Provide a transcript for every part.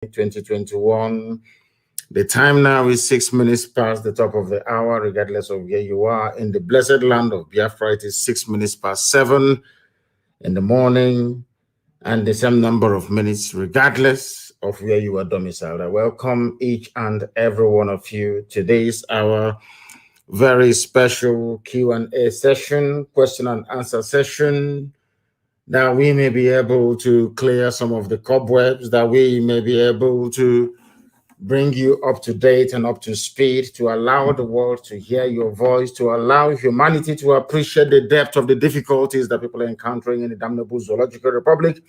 2021. The time now is 6 minutes past the top of the hour, regardless of where you are. In the blessed land of Biafra, it is 6 minutes past 7 in the morning, and the same number of minutes, regardless of where you are domiciled. I welcome each and every one of you. Today is our very special Q&A session, question and answer session, that we may be able to clear some of the cobwebs, that we may be able to bring you up to date and up to speed, to allow the world to hear your voice, to allow humanity to appreciate the depth of the difficulties that people are encountering in the damnable zoological republic,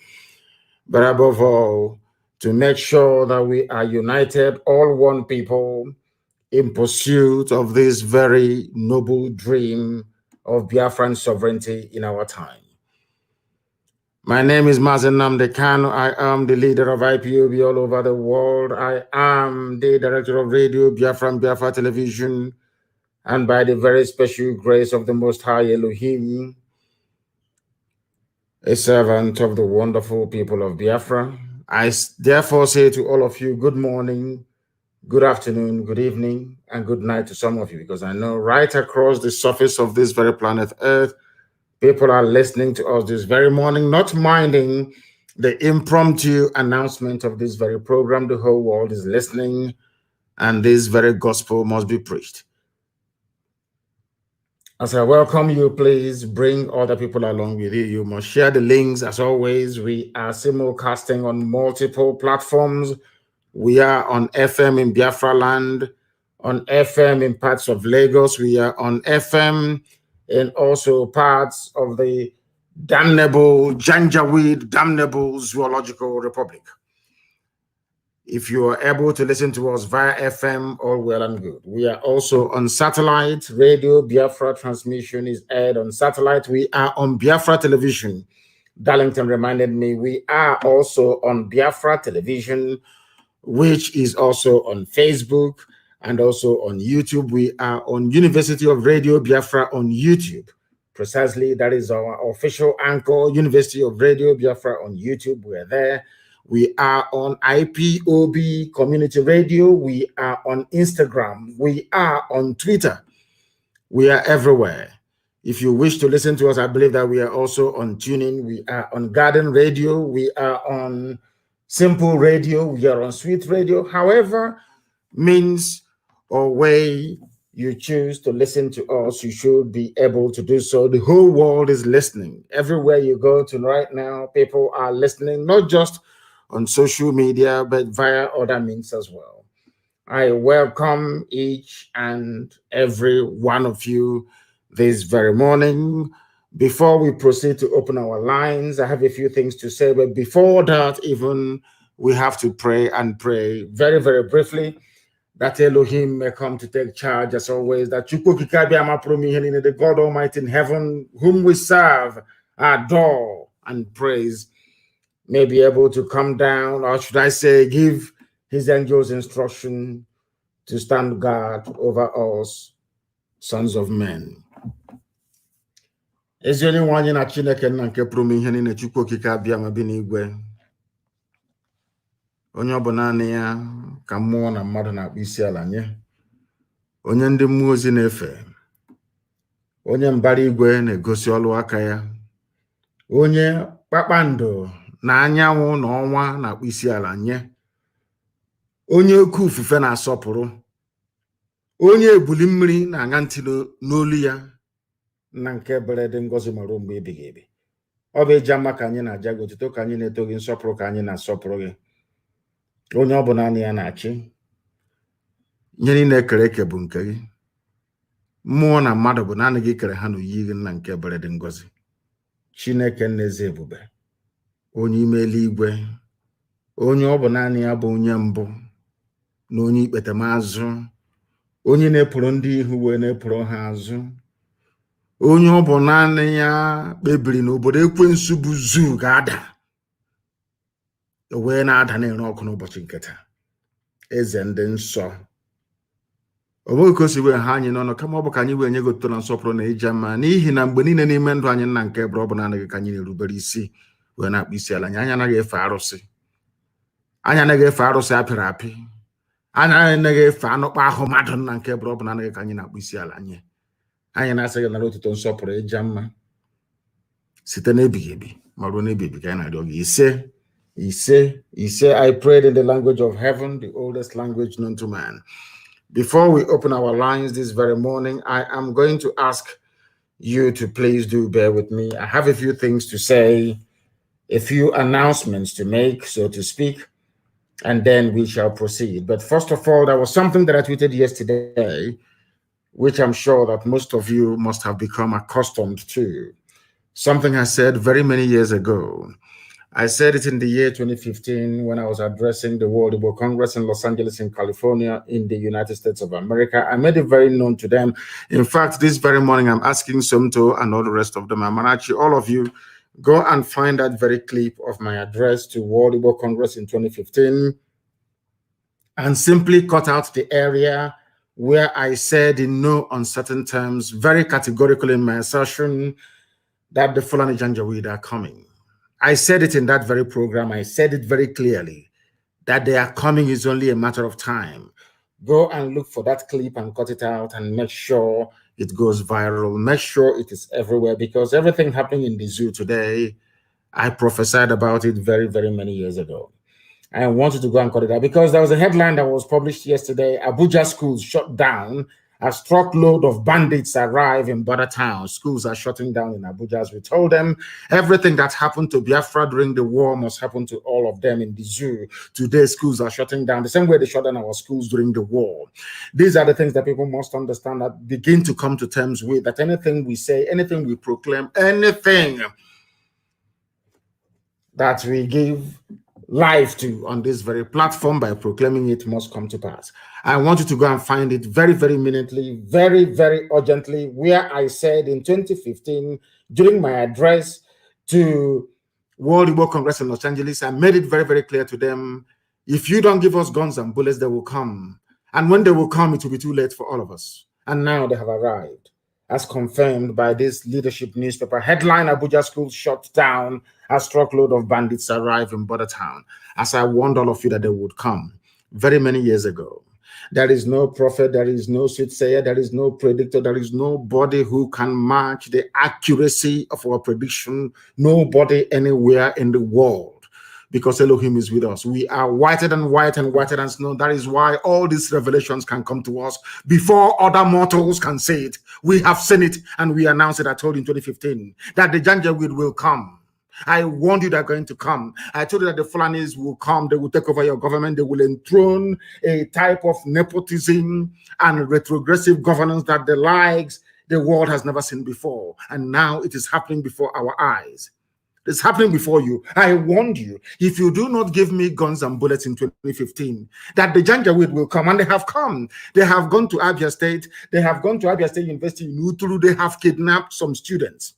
but above all, to make sure that we are united, all one people, in pursuit of this very noble dream of Biafran sovereignty in our time. My name is Mazi Nnamdi Kanu. I am the leader of IPOB all over the world. I am the director of radio, Biafra Television, and by the very special grace of the Most High Elohim, a servant of the wonderful people of Biafra. I therefore say to all of you, good morning, good afternoon, good evening, and good night to some of you, because I know right across the surface of this very planet Earth, people are listening to us this very morning, not minding the impromptu announcement of this very program. The whole world is listening, and this very gospel must be preached. As I welcome you, please bring other people along with you. You must share the links. As always, we are simulcasting on multiple platforms. We are on FM in Biafra land, on FM in parts of Lagos. We are on FM in also parts of the damnable zoological republic. If you are able to listen to us via FM, all well and good. We are also on satellite. Radio Biafra transmission is aired on satellite. We are on Biafra Television. Darlington reminded me we are also on Biafra Television, which is also on Facebook and also on YouTube. We are on University of Radio Biafra on YouTube. Precisely, that is our official anchor, University of Radio Biafra on YouTube. We're there. We are on IPOB Community Radio. We are on Instagram. We are on Twitter. We are everywhere. If you wish to listen to us, I believe that we are also on TuneIn. We are on Garden Radio. We are on Simple Radio. We are on Sweet Radio. However means or way you choose to listen to us, you should be able to do so. The whole world is listening. Everywhere you go to right now, people are listening, not just on social media, but via other means as well. I welcome each and every one of you this very morning. Before we proceed to open our lines, I have a few things to say, but before that, even we have to pray and pray very, very briefly that Elohim may come to take charge as always, that the God Almighty in heaven, whom we serve, adore, and praise, may be able to come down, or should I say, give his angels instruction to stand guard over us, sons of men. Ezi onye nwe anyị na Chineke nna nke pụrụ m ihe niile, Chukwu okike abịa ma bi n'igwe. Onye ọ bụ naanị ya ka mmụọ na mmadụ na-akpụ isi ala nye. Onye ndị mmụọ ozi na-efe. Onye mbara igwe na-egosi ọlụ aka ya. Onye kpakpando na anyanwụ na ọnwa na-akpụ isi ala nye. Onye oke ufufe na-asọpụrụ. Onye ebuli mmiri na-aṅa ntị n'olu ya. Na nke bere dị ngọzi mara mgbe ebighị ebi. Ọ bụ eji ama ka anyị na-aja gị otuto, ka anyị na-eto gị, nsọpụrụ ka anyị na-asọpụrụ gị. Onye ọ bụ naanị ya na-achị. Nye niile ekere eke bụ nke gị. Mmụọ na mmadụ bụ naanị gị kere ha n'oyiyi gị na nke bere dị ngọzi. Chineke n'ezi ebube. Onye ime eluigwe. Onye ọ bụ naanị ya bụ onye mbụ na onye ikpetemazụ. Onye na-epụrụ ndị ihu wee na-epụrụ ha azụ. Onye ọ bụ naanị ya kpebiri na obodo ekwensu bụ zuu ga-ada. Wee na-ada na-ere ọkụ n'ụbọchị nke taa. Eze ndị nsọ. Ọ bụghị ka o si wee ha anyị n'ọnụ, kama ọ bụ ka anyị wee nye gị otuto na nsọpụrụ na ije mma, n'ihi na mgbe niile n'ime ndụ anyị nna nke bụrụ ọ bụ naanị gị ka anyị na-erubere isi wee na-akpụ isi ala. Anyị anaghị efe arụsị. anya na-efe arụsị apịrị apị, anya na-efe anụkpa ahụ mmadụ na nke bụrụ bụ na anaghị ka anyị na-akpụ isi ala nye. Anyị na-asị gị nara otuto nsọpụrụ ịja mma site n'ebighị ebi ma ruo n'ebighị ka anyị na-arịọ gị. Ise, I prayed in the language of heaven, the oldest language known to man. Before we open our lines this very morning, I am going to ask you to please do bear with me. I have a few things to say, a few announcements to make, so to speak, and then we shall proceed. But first of all, there was something that I tweeted yesterday, which I'm sure that most of you must have become accustomed to. Something I said very many years ago. I said it in the year 2015 when I was addressing the World Igbo Congress in Los Angeles, in California, in the United States of America. I made it very known to them. In fact, this very morning, I'm asking Somto and all the rest of them, Amarachi, all of you, go and find that very clip of my address to World Igbo Congress in 2015 and simply cut out the area where I said in no uncertain terms, very categorically in my assertion, that the Fulani Janjaweed are coming. I said it in that very program. I said it very clearly that they are coming is only a matter of time. Go and look for that clip and cut it out and make sure it goes viral. Make sure it is everywhere, because everything happening in the zoo today, I prophesied about it very, very many years ago. I wanted to go and cut it out because there was a headline that was published yesterday. Abuja schools shut down as truckload of bandits arrive in border town. Schools are shutting down in Abuja. As we told them, everything that happened to Biafra during the war must happen to all of them in the zoo. Today, schools are shutting down the same way they shut down our schools during the war. These are the things that people must understand, that begin to come to terms with, that anything we say, anything we proclaim, anything that we give life to on this very platform by proclaiming it must come to pass. I want you to go and find it very, very minutely, very, very urgently, where I said in 2015, during my address to World Igbo Congress in Los Angeles, I made it very, very clear to them, if you don't give us guns and bullets, they will come. And when they will come, it will be too late for all of us. And now they have arrived, as confirmed by this leadership newspaper headline: Abuja schools shut down as truckload of bandits arrive in border town. As I warned all of you that they would come very many years ago. There is no prophet, there is no soothsayer, there is no predictor, there is nobody who can match the accuracy of our prediction, nobody anywhere in the world, because Elohim is with us. We are whiter than white and whiter than snow. That is why all these revelations can come to us before other mortals can say it. We have seen it and we announced it. I told you in 2015 that the Janjaweed will come. I warned you they're going to come. I told you that the Fulanis will come. They will take over your government. They will enthrone a type of nepotism and retrogressive governance that the likes the world has never seen before. And now it is happening before our eyes. It's happening before you. I warned you, if you do not give me guns and bullets in 2015, that the Janjaweed will come. And they have come. They have gone to Abia State. They have gone to Abia State University in Uturu. They have kidnapped some students.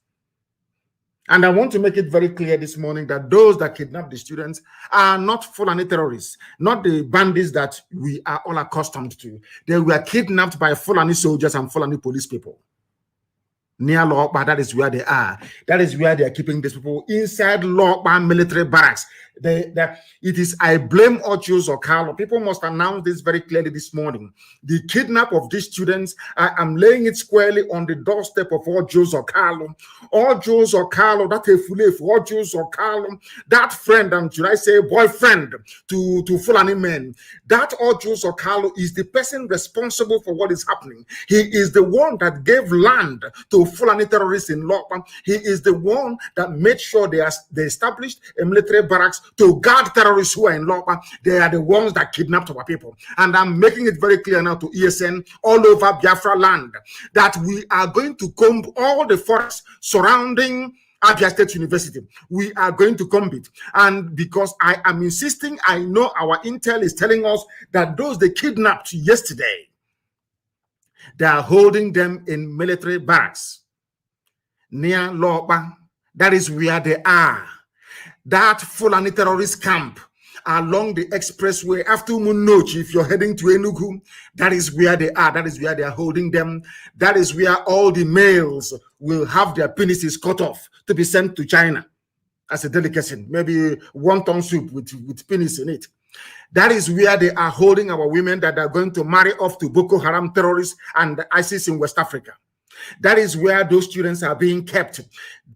And I want to make it very clear this morning that those that kidnap the students are not Fulani terrorists, not the bandits that we are all accustomed to. They were kidnapped by Fulani soldiers and Fulani police people. Near Lokba, that is where they are. That is where they are keeping these people inside Lokba military barracks. It is, I blame Ochus or Carlo. People must announce this very clearly this morning. The kidnap of these students, I am laying it squarely on the doorstep of Ochus or Carlo. Ochus or Carlo, that Ochus or Carlo, that friend, and should I say boyfriend to Fulani men, that Ochus or Carlo is the person responsible for what is happening. He is the one that gave land to Fulani terrorists in Lokpa. He is the one that made sure they established a military barracks to guard terrorists who are in Lokpa. They are the ones that kidnapped our people. And I'm making it very clear now to ESN all over Biafra land that we are going to comb all the forests surrounding Abia State University. We are going to comb it. And because I am insisting, I know our intel is telling us that those they kidnapped yesterday, they are holding them in military barracks near Lokpa. That is where they are. That Fulani terrorist camp along the expressway after Munochi, if you're heading to Enugu, that is where they are. That is where they are holding them. That is where all the males will have their penises cut off to be sent to China as a delicacy. Maybe wonton soup with penis in it. That is where they are holding our women that are going to marry off to Boko Haram terrorists and ISIS in West Africa. That is where those students are being kept.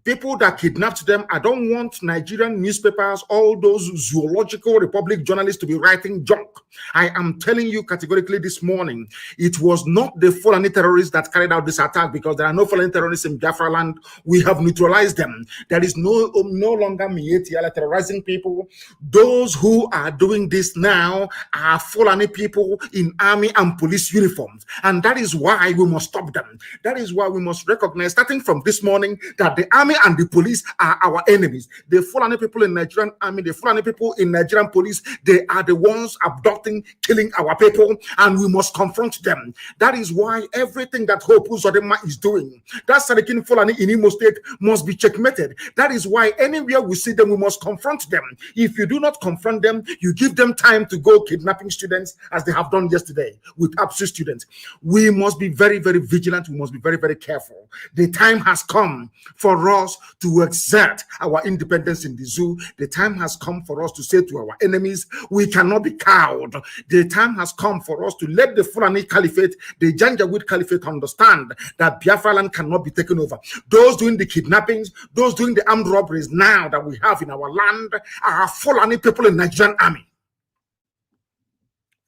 People that kidnapped them, I don't want Nigerian newspapers, all those Zoological Republic journalists to be writing junk. I am telling you categorically this morning, it was not the Fulani terrorists that carried out this attack, because there are no Fulani terrorists in Biafra land. We have neutralized them. There is no longer Mietiala terrorizing people. Those who are doing this now are Fulani people in army and police uniforms. And that is why we must stop them. That is why we must recognize, starting from this morning, that the army and the police are our enemies. The Fulani people in Nigerian army, the Fulani people in Nigerian police, they are the ones abducting, killing our people, and we must confront them. That is why everything that Hope Uzodinma is doing, that Sadikin Fulani in Imo State, must be checkmated. That is why anywhere we see them, we must confront them. If you do not confront them, you give them time to go kidnapping students, as they have done yesterday with APSU students. We must be very, very vigilant. We must be very, very careful. The time has come for us to exert our independence in the zoo. The time has come for us to say to our enemies, we cannot be cowed. The time has come for us to let the Fulani Caliphate, the Janjaweed Caliphate, understand that Biafra land cannot be taken over. Those doing the kidnappings, those doing the armed robberies now that we have in our land are Fulani people in Nigerian army.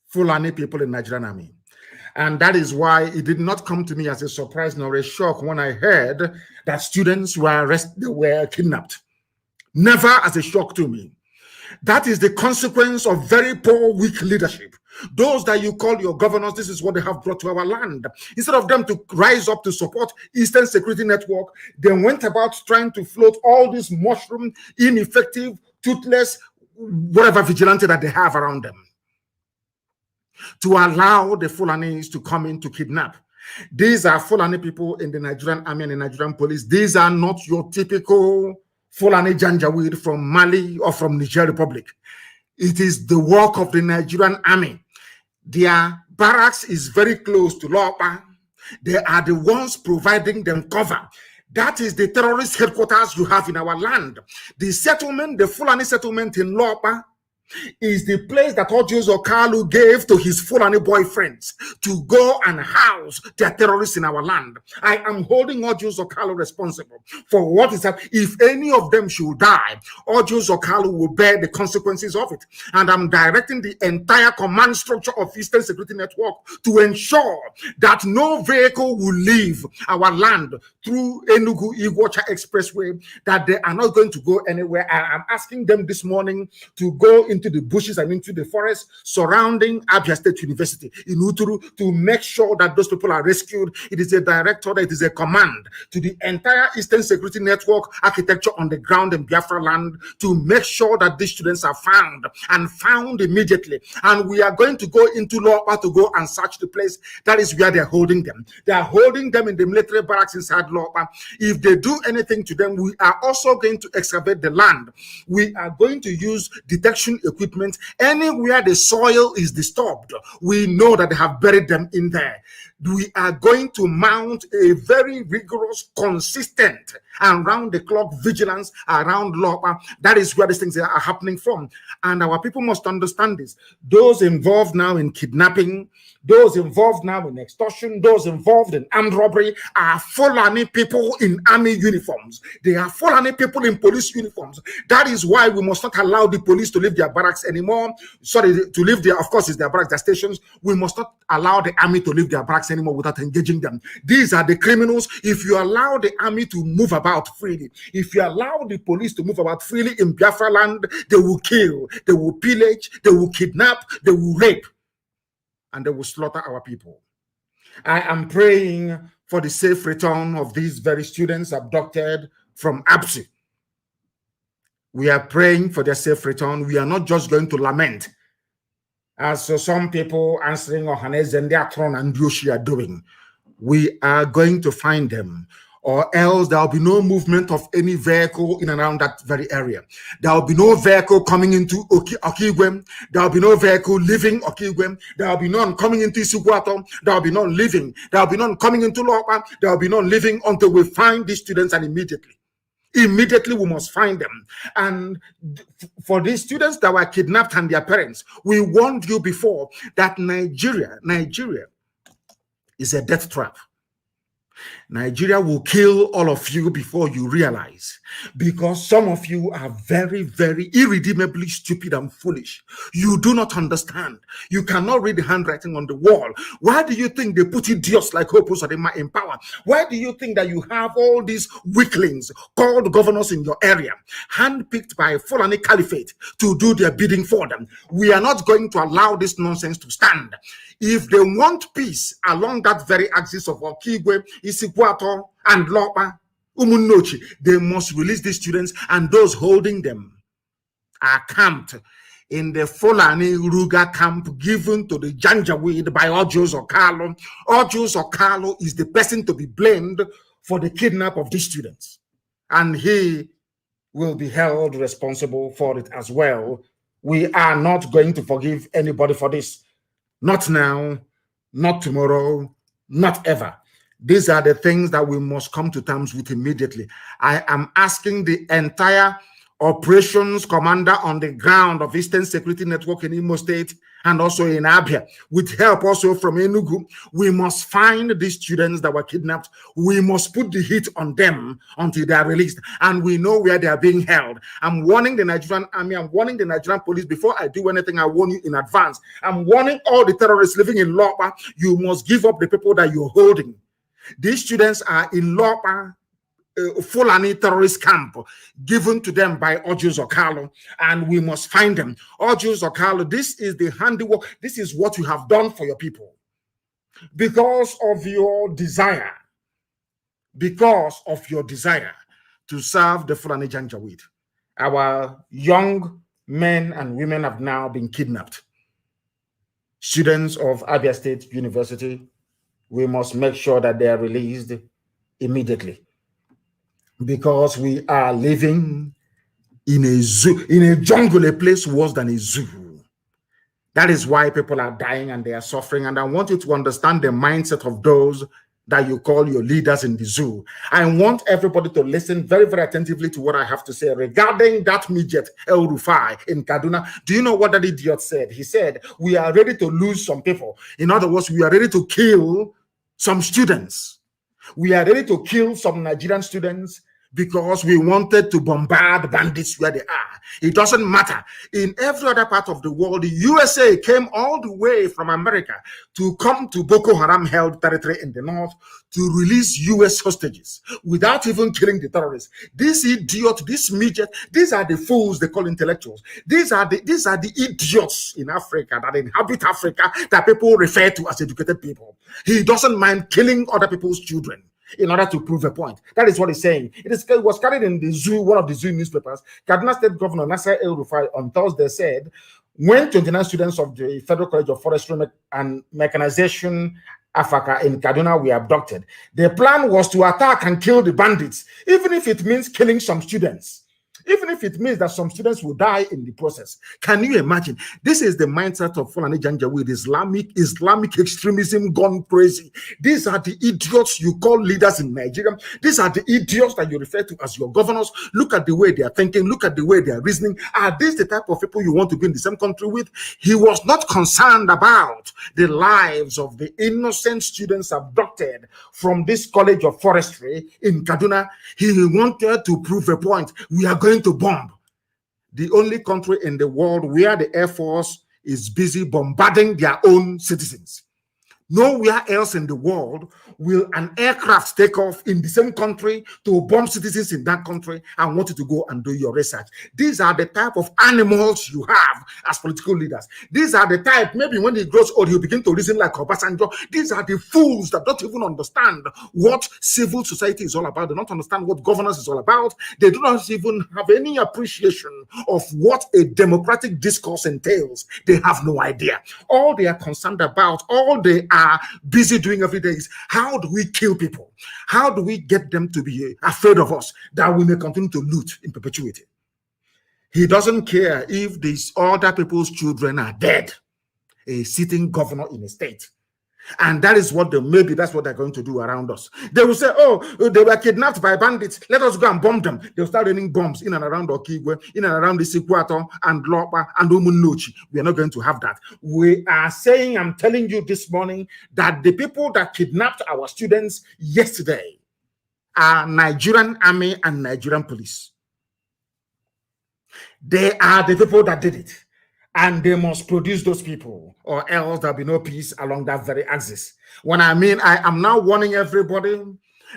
Fulani people in Nigerian army. And that is why it did not come to me as a surprise nor a shock when I heard that students were arrested, were kidnapped. Never as a shock to me. That is the consequence of very poor, weak leadership. Those that you call your governors, this is what they have brought to our land. Instead of them to rise up to support Eastern Security Network, they went about trying to float all these mushroom, ineffective, toothless, whatever vigilante that they have around them, to allow the Fulanis to come in to kidnap. These are Fulani people in the Nigerian army and the Nigerian police. These are not your typical Fulani Janjaweed from Mali or from Niger Republic. It is the work of the Nigerian army. Their barracks is very close to Lopa. They are the ones providing them cover. That is the terrorist headquarters you have in our land. The settlement, the Fulani settlement in Lopa, is the place that Ojo Kanu gave to his Fulani boyfriends to go and house their terrorists in our land. I am holding Ojo Kanu responsible for what is happening. If any of them should die, Ojo Kanu will bear the consequences of it. And I'm directing the entire command structure of Eastern Security Network to ensure that no vehicle will leave our land through Enugu-Iguacha Expressway, that they are not going to go anywhere. I am asking them this morning to go into the bushes and into the forest surrounding Abia State University in Uturu to make sure that those people are rescued. It is a direct order, it is a command to the entire Eastern Security Network architecture on the ground in Biafra land to make sure that these students are found, and found immediately. And we are going to go into Lopa to go and search the place. That is where they're holding them. They are holding them in the military barracks inside Lopa. If they do anything to them, we are also going to excavate the land. We are going to use detection equipment. Anywhere the soil is disturbed, we know that they have buried them in there. We are going to mount a very rigorous, consistent, and round-the-clock vigilance around Lopa. That is where these things are happening from. And our people must understand this. Those involved now in kidnapping, those involved now in extortion, those involved in armed robbery are Fulani people in army uniforms. They are Fulani people in police uniforms. That is why we must not allow the police to leave their barracks anymore. Sorry, to leave their, of course, it's their barracks, their stations. We must not allow the army to leave their barracks anymore without engaging them. These are the criminals. If you allow the army to move about freely, if you allow the police to move about freely in Biafra land, they will kill, they will pillage, they will kidnap, they will rape, and they will slaughter our people. I am praying for the safe return of these very students abducted from APSU. We are praying for their safe return. We are not just going to lament, as some people answering Ohanes and their throne and Yoshi are doing. We are going to find them, or else there will be no movement of any vehicle in and around that very area. There will be no vehicle coming into Okigwem. There will be no vehicle leaving Okigwem. There will be none coming into Isugwato. There will be none leaving. There will be none coming into Lopa. There will be none leaving until we find these students, and immediately. Immediately, we must find them. And for these students that were kidnapped and their parents, we warned you before that Nigeria is a death trap. Nigeria will kill all of you before you realize, because some of you are very, very irredeemably stupid and foolish. You do not understand. You cannot read the handwriting on the wall. Why do you think they put idiots like Hope Uzodinma in power? Why do you think that you have all these weaklings called governors in your area, handpicked by Fulani Caliphate to do their bidding for them? We are not going to allow this nonsense to stand. If they want peace along that very axis of Okigwe, Isikwato, and Lopa, Umunnochi, they must release these students, and those holding them are camped in the Fulani Ruga camp given to the Janjaweed by Ojos Okalo. Ojos Okalo is the person to be blamed for the kidnap of these students, and he will be held responsible for it as well. We are not going to forgive anybody for this. Not now, not tomorrow, not ever. These are the things that we must come to terms with immediately. I am asking the entire operations commander on the ground of Eastern Security Network in Imo State and also in Abia, with help also from Enugu. We must find these students that were kidnapped. We must put the heat on them until they are released, and we know where they are being held. I'm warning the Nigerian army, I'm warning the Nigerian police. Before I do anything, I warn you in advance. I'm warning all the terrorists living in Lopa, you must give up the people that you're holding. These students are in Lopa, Fulani terrorist camp given to them by Ojos Okalo, and we must find them. Ojos Okalo, this is the handiwork. This is what you have done for your people. Because of your desire to serve the Fulani Janjaweed, our young men and women have now been kidnapped. Students of Abia State University, we must make sure that they are released immediately, because we are living in a zoo, in a jungle, a place worse than a zoo. That is why people are dying and they are suffering. And I want you to understand the mindset of those that you call your leaders in the zoo. I want everybody to listen very, very attentively to what I have to say regarding that midget El Rufai in Kaduna. Do you know what that idiot said? He said, we are ready to lose some people. In other words, we are ready to kill some students. We are ready to kill some Nigerian students because we wanted to bombard bandits where they are. It doesn't matter. In every other part of the world, the USA came all the way from America to come to Boko Haram held territory in the north to release US hostages without even killing the terrorists. This idiot, this midget, these are the fools they call intellectuals. These are the idiots in Africa that inhabit Africa that people refer to as educated people. He doesn't mind killing other people's children in order to prove a point. That is what he's saying. It was carried in the zoo, one of the zoo newspapers. Kaduna State Governor Nasser El Rufai on Thursday said, when 29 students of the Federal College of Forestry and Mechanization, Afaka in Kaduna were abducted, the plan was to attack and kill the bandits, even if it means killing some students. Even if it means that some students will die in the process. Can you imagine? This is the mindset of Fulani Janjaweed, Islamic extremism gone crazy. These are the idiots you call leaders in Nigeria. These are the idiots that you refer to as your governors. Look at the way they are thinking. Look at the way they are reasoning. Are these the type of people you want to be in the same country with? He was not concerned about the lives of the innocent students abducted from this College of Forestry in Kaduna. He wanted to prove a point. We are going to bomb the only country in the world where the Air Force is busy bombarding their own citizens. Nowhere else in the world will an aircraft take off in the same country to bomb citizens in that country and want you to go and do your research. These are the type of animals you have as political leaders. These are the type, maybe when he grows old, he'll begin to reason like Obasanjo. These are the fools that don't even understand what civil society is all about. They don't understand what governance is all about. They do not even have any appreciation of what a democratic discourse entails. They have no idea. All they are concerned about, all they are busy doing every day is, how do we kill people? How do we get them to be afraid of us that we may continue to loot in perpetuity? He doesn't care if these other people's children are dead. A sitting governor in a state. And that is what maybe that's what they're going to do around us. They will say, oh, they were kidnapped by bandits. Let us go and bomb them. They'll start raining bombs in and around Okigwe, in and around the Sikwato and Lopa and Umunuchi. We are not going to have that. We are saying, I'm telling you this morning, that the people that kidnapped our students yesterday are Nigerian army and Nigerian police. They are the people that did it. And they must produce those people, or else there'll be no peace along that very axis. When I mean, I am now warning everybody,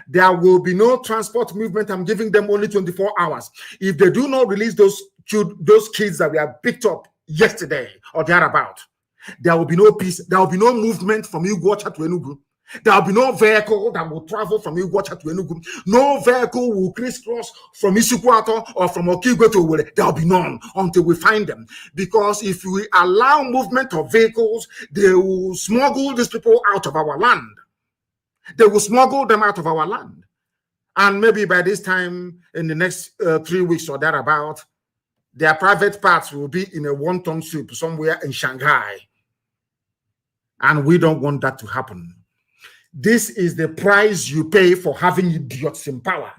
there will be no transport movement. I'm giving them only 24 hours. If they do not release those kids that were picked up yesterday or thereabout, there will be no peace. There will be no movement from Iguacha to Enugu. There will be no vehicle that will travel from Iguacha to Enugu. No vehicle will crisscross from Isukwato or from Okigwe to Owerri. There will be none until we find them. Because if we allow movement of vehicles, they will smuggle these people out of our land. They will smuggle them out of our land. And maybe by this time, in the next 3 weeks or thereabout, their private parts will be in a wonton soup somewhere in Shanghai. And we don't want that to happen. This is the price you pay for having idiots in power.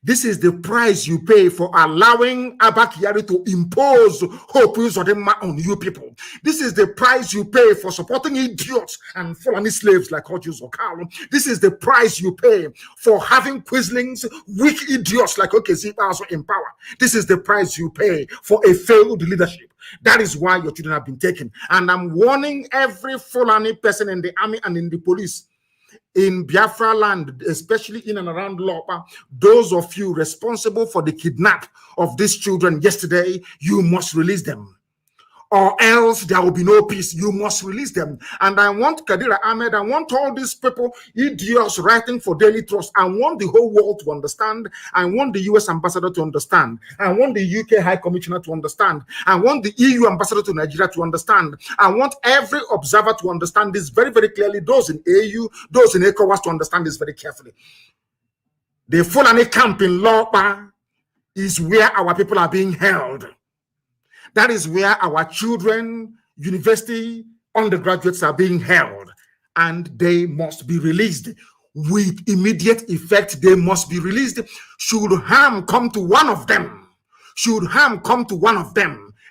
This is the price you pay for allowing Abba Kyari to impose hope on you people. This is the price you pay for supporting idiots and Fulani slaves like Ojus Okalo. This is the price you pay for having quislings, weak idiots like Okezipa in power. This is the price you pay for a failed leadership. That is why your children have been taken. And I'm warning every Fulani person in the army and in the police in Biafra land, especially in and around Lopa, those of you responsible for the kidnap of these children yesterday, you must release them. Or else there will be no peace. You must release them. And I want Kadira Ahmed, I want all these people, idiots writing for Daily Trust. I want the whole world to understand. I want the US ambassador to understand. I want the UK High Commissioner to understand. I want the EU ambassador to Nigeria to understand. I want every observer to understand this very, very clearly. Those in AU, those in ECOWAS to understand this very carefully. The Fulani camp in Lopa is where our people are being held. That is where our children, university undergraduates are being held, and they must be released with immediate effect. They must be released. Should harm come to one of them,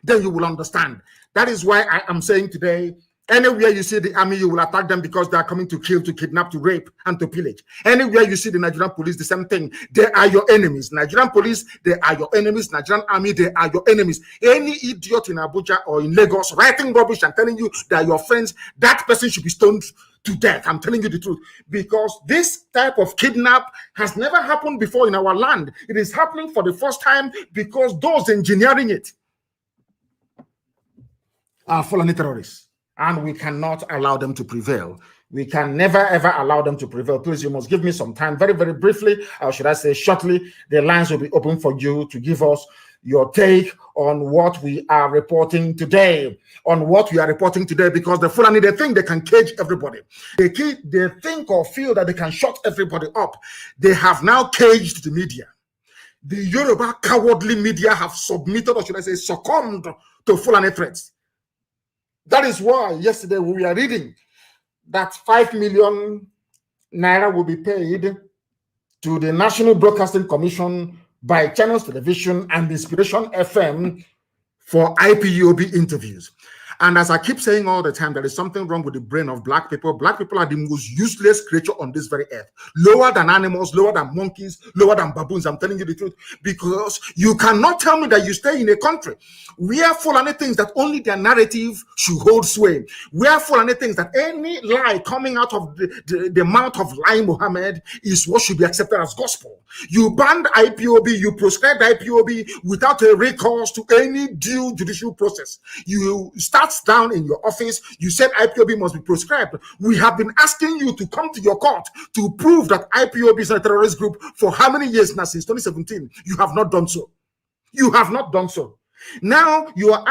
then you will understand. That is why I am saying today, anywhere you see the army, you will attack them because they are coming to kill, to kidnap, to rape, and to pillage. Anywhere you see the Nigerian police, the same thing. They are your enemies. Nigerian police, they are your enemies. Nigerian army, they are your enemies. Any idiot in Abuja or in Lagos writing rubbish and telling you they are your friends, that person should be stoned to death. I'm telling you the truth. Because this type of kidnap has never happened before in our land. It is happening for the first time because those engineering it are Fulani terrorists. And we cannot allow them to prevail. We can never, ever allow them to prevail. Please, you must give me some time. Very, very briefly, or should I say shortly, the lines will be open for you to give us your take on what we are reporting today. Because the Fulani, they think they can cage everybody. They think or feel that they can shut everybody up. They have now caged the media. The Yoruba cowardly media have submitted, or should I say succumbed to Fulani threats. That is why yesterday we were reading that 5 million naira will be paid to the National Broadcasting Commission by Channels Television and Inspiration FM for IPOB interviews. And as I keep saying all the time, there is something wrong with the brain of black people. Black people are the most useless creature on this very earth. Lower than animals, lower than monkeys, lower than baboons. I'm telling you the truth. Because you cannot tell me that you stay in a country where Fulani things that only their narrative should hold sway. Where Fulani things that any lie coming out of the mouth of lying Muhammad is what should be accepted as gospel. You banned IPOB, you proscribed IPOB without a recourse to any due judicial process. You start down in your office, you said IPOB must be proscribed. We have been asking you to come to your court to prove that IPOB is a terrorist group for how many years now, since 2017? You have not done so. You have not done so. Now you are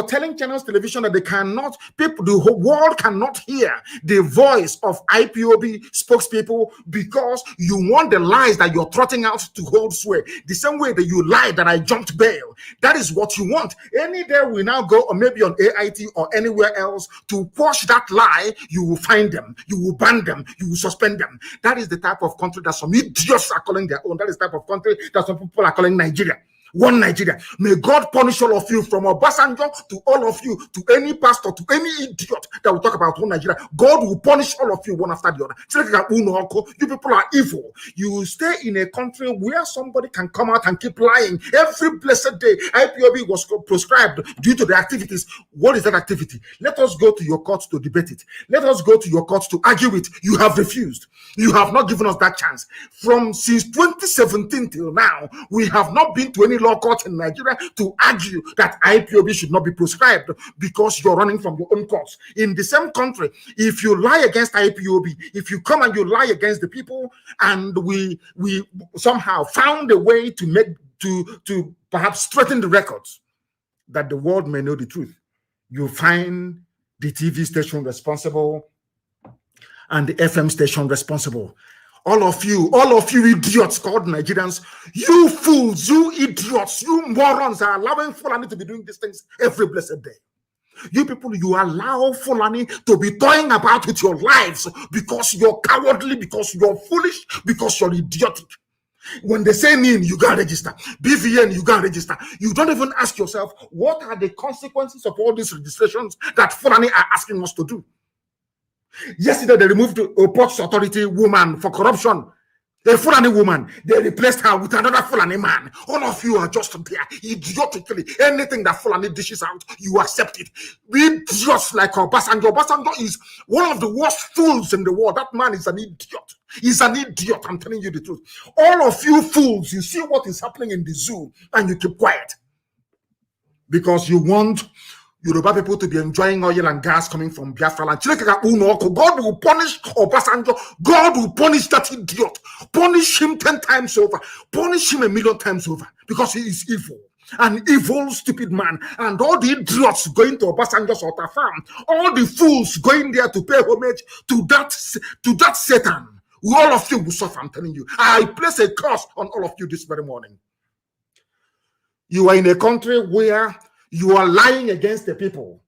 telling Channels Television that they cannot, the whole world cannot hear the voice of IPOB spokespeople because you want the lies that you're trotting out to hold sway. The same way that you lied that I jumped bail. That is what you want. Any day we now go, or maybe on AIT or anywhere else, to quash that lie, you will find them, you will ban them, you will suspend them. That is the type of country that some idiots are calling their own. That is the type of country that some people are calling Nigeria. One Nigeria. May God punish all of you, from Obasanjo to all of you, to any pastor, to any idiot that will talk about one Nigeria. God will punish all of you one after the other. You people are evil. You will stay in a country where somebody can come out and keep lying every blessed day. IPOB was proscribed due to the activities. What is that activity? Let us go to your courts to debate it. Let us go to your courts to argue it. You have refused. You have not given us that chance. Since 2017 till now, we have not been to any law court in Nigeria to argue that IPOB should not be proscribed because you're running from your own courts. In the same country, if you lie against IPOB, if you come and you lie against the people, and we somehow found a way to make to perhaps straighten the records, that the world may know the truth, you find the TV station responsible and the FM station responsible. All of you idiots called Nigerians, you fools, you idiots, you morons are allowing Fulani to be doing these things every blessed day. You people, you allow Fulani to be toying about with your lives because you're cowardly, because you're foolish, because you're idiotic. When they say NIN, you gotta register. BVN, you gotta register. You don't even ask yourself, what are the consequences of all these registrations that Fulani are asking us to do? Yesterday, they removed a Ports Authority woman for corruption. A Fulani woman, they replaced her with another Fulani man. All of you are just there, idiotically. Anything that Fulani dishes out, you accept it. Be just like Obasanjo. Obasanjo is one of the worst fools in the world. That man is an idiot. He's an idiot, I'm telling you the truth. All of you fools, you see what is happening in the zoo, and you keep quiet. Because you want Yoruba people to be enjoying oil and gas coming from Biafra land. God will punish Obasanjo. God will punish that idiot. Punish him 10 times over. Punish him 1,000,000 times over. Because he is evil. An evil, stupid man. And all the idiots going to Obasanjo's altar farm. All the fools going there to pay homage to that Satan. All of you will suffer, I'm telling you. I place a curse on all of you this very morning. You are in a country where you are lying against the people.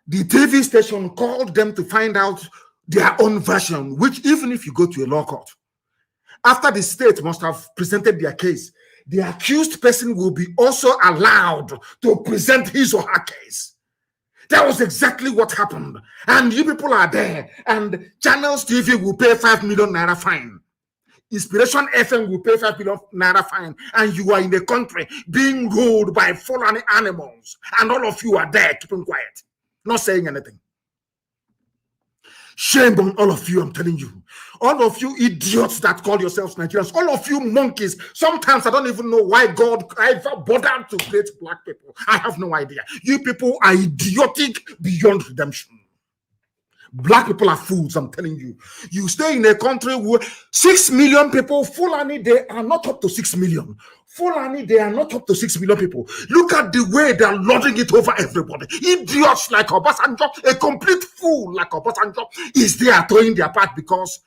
The TV station called them to find out their own version, which even if you go to a law court, after the state must have presented their case, the accused person will be also allowed to present his or her case. That was exactly what happened. And you people are there, and Channels TV will pay 5 million naira fine. Inspiration FM will pay 5 million naira fine, and you are in the country being ruled by Fulani animals, and all of you are there keeping quiet, not saying anything. Shame on all of you, I'm telling you. All of you idiots that call yourselves Nigerians, all of you monkeys. Sometimes I don't even know why God ever bothered to create black people. I have no idea. You people are idiotic beyond redemption. Black people are fools, I'm telling you. You stay in a country where 6 million people, Fulani, they are not up to 6 million. Fulani, they are not up to 6 million people. Look at the way they are lording it over everybody. Idiots like Obasanjo, a complete fool like Obasanjo, is there throwing their part because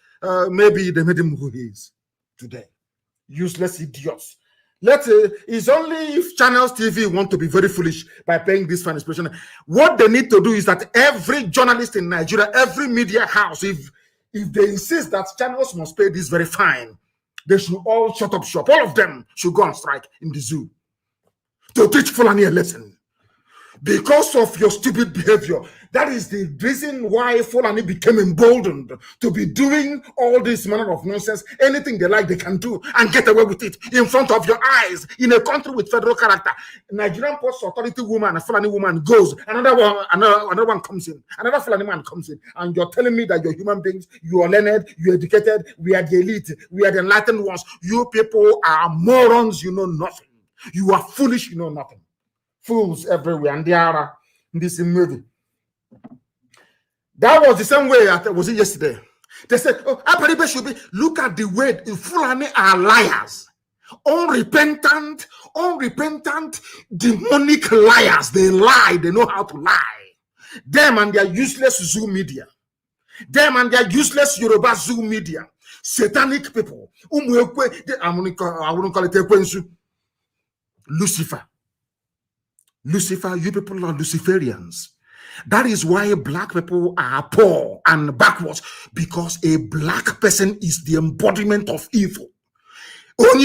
maybe they made him who he is today. Useless idiots. It's only if Channels TV want to be very foolish by paying this fine expression. What they need to do is that every journalist in Nigeria, every media house, if they insist that Channels must pay this very fine, they should all shut up shop. All of them should go on strike in the zoo to teach Fulani a lesson. Because of your stupid behavior, that is the reason why Fulani became emboldened to be doing all this manner of nonsense. Anything they like, they can do and get away with it in front of your eyes in a country with federal character. Nigerian Ports Authority woman, a Fulani woman goes, another one comes in, another Fulani man comes in, and you're telling me that you're human beings, you are learned, you're educated, we are the elite, we are the enlightened ones. You people are morons, you know nothing. You are foolish, you know nothing. Fools everywhere, and they are in this movie. That was the same way that was it yesterday. They said, oh, Aparibe should be. Look at the way the Fulani are liars. Unrepentant, demonic liars. They lie. They know how to lie. Them and their useless Zoom media. Them and their useless Yoruba Zoom media. Satanic people. I wouldn't call it Ekwensu. Lucifer. Lucifer, you people are Luciferians. That is why black people are poor and backwards, because a black person is the embodiment of evil. Black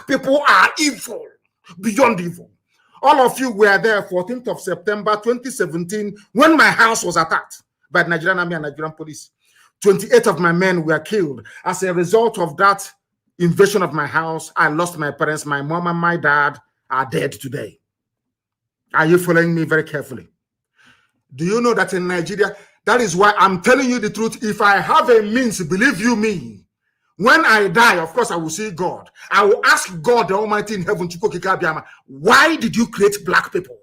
people are evil, beyond evil. All of you were there 14th of September 2017 when my house was attacked by the Nigerian Army and Nigerian police. 28 of my men were killed. As a result of that invasion of my house, I lost my parents. My mom and my dad are dead today. Are you following me very carefully? Do you know that in Nigeria, that is why I'm telling you the truth. If I have a means, believe you me, when I die, of course, I will see God. I will ask God, the Almighty in heaven, why did you create black people?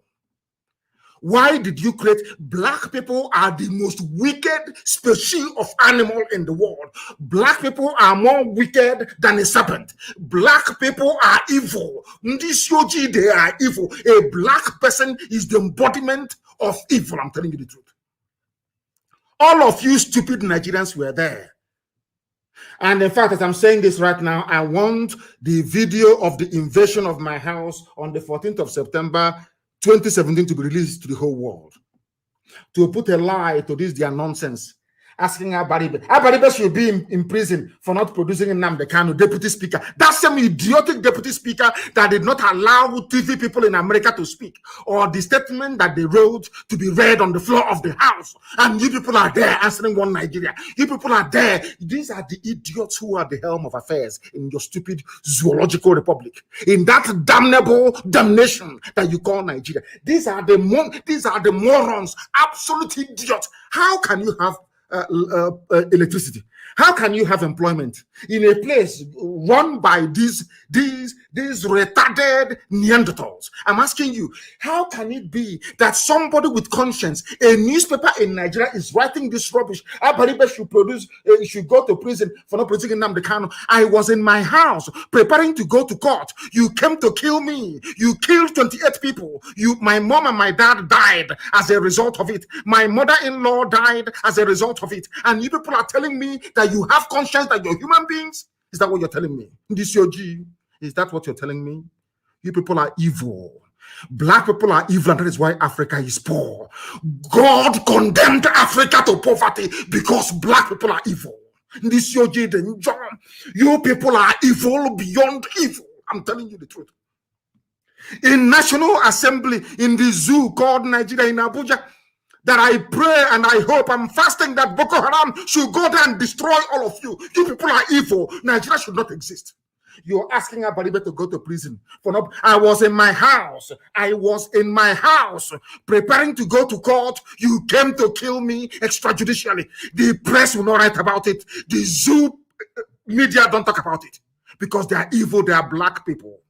Why did you create black people? Are the most wicked species of animal in the world. Black people are more wicked than a serpent. Black people are evil. They are evil. A black person is the embodiment of evil. I'm telling you the truth. All of you stupid Nigerians were there. And in fact, as I'm saying this right now, I want the video of the invasion of my house on the 14th of September 2017 to be released to the whole world, to put a lie to this their nonsense, asking Abaribe should be in prison for not producing Nnamdi Kanu, deputy speaker. That same idiotic deputy speaker that did not allow TV people in America to speak, or the statement that they wrote to be read on the floor of the house. And you people are there answering one Nigeria. You people are there. These are the idiots who are the helm of affairs in your stupid zoological republic, in that damnable damnation that you call Nigeria. These are the morons, absolute idiots. How can you have electricity? How can you have employment in a place run by these retarded Neanderthals? I'm asking you, how can it be that somebody with conscience, a newspaper in Nigeria, is writing this rubbish? Abaribe should go to prison for not producing Nnamdi Kanu. I was in my house preparing to go to court. You came to kill me. You killed 28 people. My mom and my dad died as a result of it. My mother-in-law died as a result of it. And you people are telling me that you have conscience, that you're human beings? Is that what you're telling me? This your G. Is that what you're telling me? You people are evil. Black people are evil, and that is why Africa is poor. God condemned Africa to poverty because black people are evil. This your G. You people are evil beyond evil. I'm telling you the truth. In National Assembly, in the zoo called Nigeria in Abuja, that I pray and I hope, I'm fasting that Boko Haram should go there and destroy all of you. You people are evil. Nigeria should not exist. You're asking Abaribe to go to prison for not. I was in my house. Preparing to go to court. You came to kill me extrajudicially. The press will not write about it. The zoo media don't talk about it because they are evil. They are black people.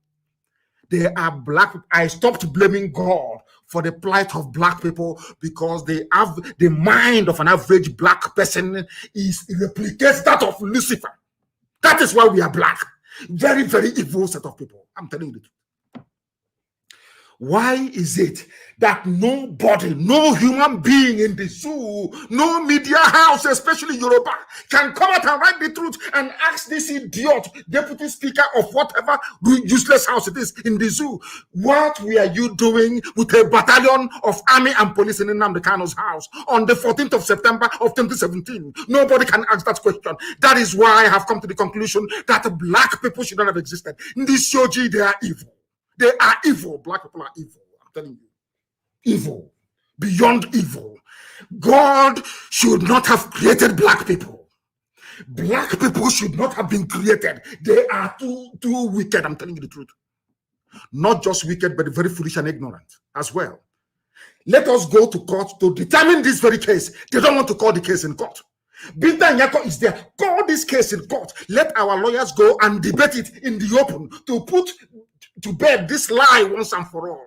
They are black. I stopped blaming God for the plight of black people because they have the mind of an average black person replicates that of Lucifer. That is why we are black. Very, very evil set of people. I'm telling you the truth. Why is it that nobody, no human being in the zoo, no media house, especially Yoruba, can come out and write the truth and ask this idiot, deputy speaker of whatever useless house it is in the zoo, what were you doing with a battalion of army and police in Nnamdi Kanu's house on the 14th of September of 2017? Nobody can ask that question. That is why I have come to the conclusion that black people should not have existed. In this Shoji, they are evil. They are evil. Black people are evil. I'm telling you. Evil. Beyond evil. God should not have created black people. Black people should not have been created. They are too wicked. I'm telling you the truth. Not just wicked, but very foolish and ignorant as well. Let us go to court to determine this very case. They don't want to call the case in court. Binta Nyako is there. Call this case in court. Let our lawyers go and debate it in the open to put to bed this lie once and for all.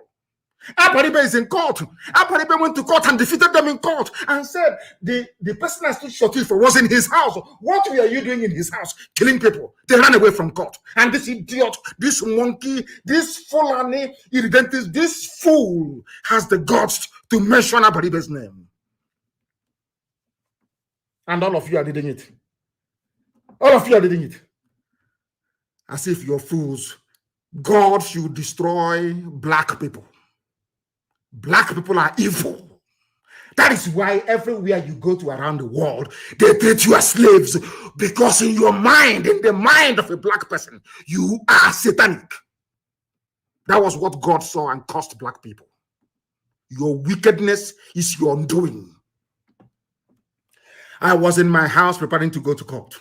Abaribe is in court. Abaribe went to court and defeated them in court and said the person I stood shorty for was in his house. What were you doing in his house? Killing people. They ran away from court. And this idiot, this monkey, this Fulani irredentist, this fool has the guts to mention Abaribe's name. And all of you are reading it. All of you are reading it. As if you're fools. God should destroy black people. Black people are evil. That is why everywhere you go to around the world, they treat you as slaves, because in your mind, in the mind of a black person, you are satanic. That was what God saw and cursed black people. Your wickedness is your undoing. I was in my house preparing to go to court.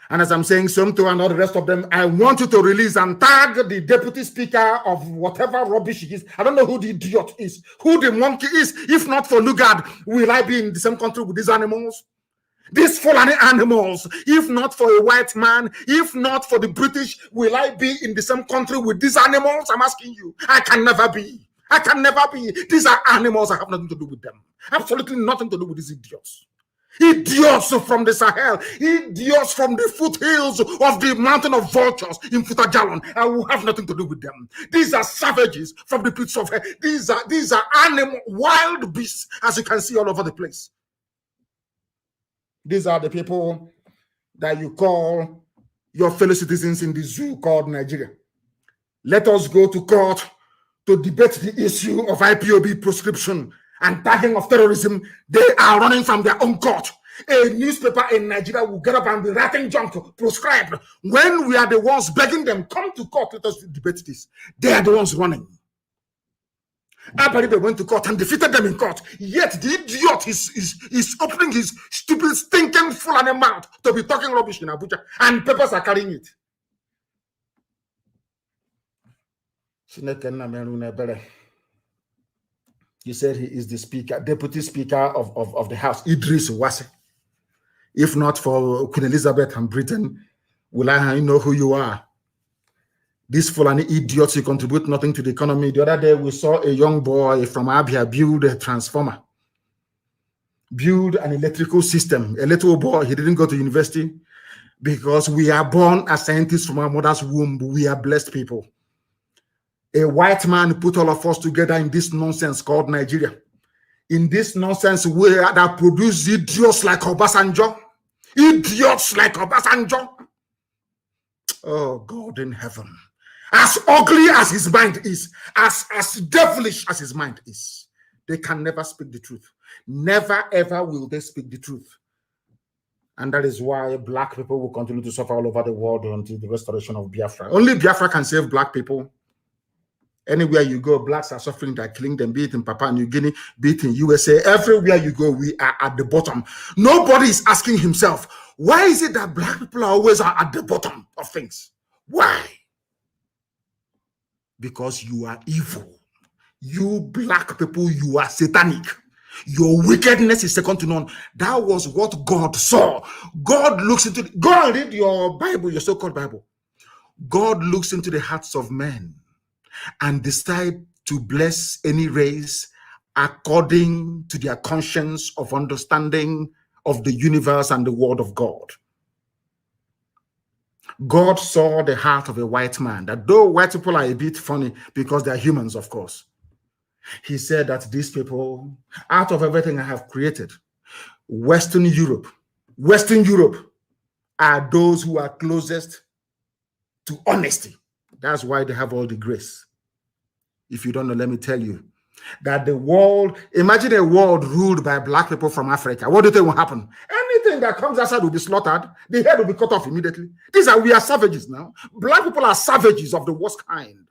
And as I'm saying, Somto and all the rest of them, I want you to release and tag the deputy speaker of whatever rubbish he is. I don't know who the idiot is, who the monkey is. If not for Lugard, will I be in the same country with these animals? These fallen animals. If not for a white man, if not for the British, will I be in the same country with these animals? I'm asking you. I can never be. I can never be. These are animals. I have nothing to do with them. Absolutely nothing to do with these idiots. Idiots from the Sahel, idiots from the foothills of the mountain of vultures in Futajalon. I will have nothing to do with them. These are savages from the pits of hell. These are animal, wild beasts, as you can see all over the place. These are the people that you call your fellow citizens in the zoo called Nigeria. Let us go to court to debate the issue of IPOB proscription and tagging of terrorism. They are running from their own court. A newspaper in Nigeria will get up and be writing junk proscribed when we are the ones begging them, come to court, let us debate this. They are the ones running. Abaribe went to court and defeated them in court. Yet the idiot is opening his stupid, stinking, full of mouth to be talking rubbish in Abuja, and papers are carrying it. He said he is the speaker, deputy speaker of the House, Idris Wase. If not for Queen Elizabeth and Britain, will I know who you are? These Fulani idiots, you contribute nothing to the economy. The other day, we saw a young boy from Abia build a transformer, build an electrical system. A little boy, he didn't go to university because we are born as scientists from our mother's womb. We are blessed people. A white man put all of us together in this nonsense called Nigeria. In this nonsense where that produce idiots like Obasanjo. Idiots like Obasanjo. Oh, God in heaven. As ugly as his mind is, as devilish as his mind is, they can never speak the truth. Never, ever will they speak the truth. And that is why black people will continue to suffer all over the world until the restoration of Biafra. Only Biafra can save black people. Anywhere you go, blacks are suffering, they're killing them, be it in Papua New Guinea, be it in USA. Everywhere you go, we are at the bottom. Nobody is asking himself, why is it that black people are always at the bottom of things? Why? Because you are evil. You black people, you are satanic. Your wickedness is second to none. That was what God saw. God looks into, go and read your Bible, your so-called Bible. God looks into the hearts of men and decide to bless any race according to their conscience of understanding of the universe and the word of God. God saw the heart of a white man, that though white people are a bit funny because they are humans, of course, he said that these people, out of everything I have created, Western Europe are those who are closest to honesty. That's why they have all the grace. If you don't know, let me tell you that the world, imagine a world ruled by black people from Africa. What do you think will happen? Anything that comes outside will be slaughtered. The head will be cut off immediately. We are savages now. Black people are savages of the worst kind.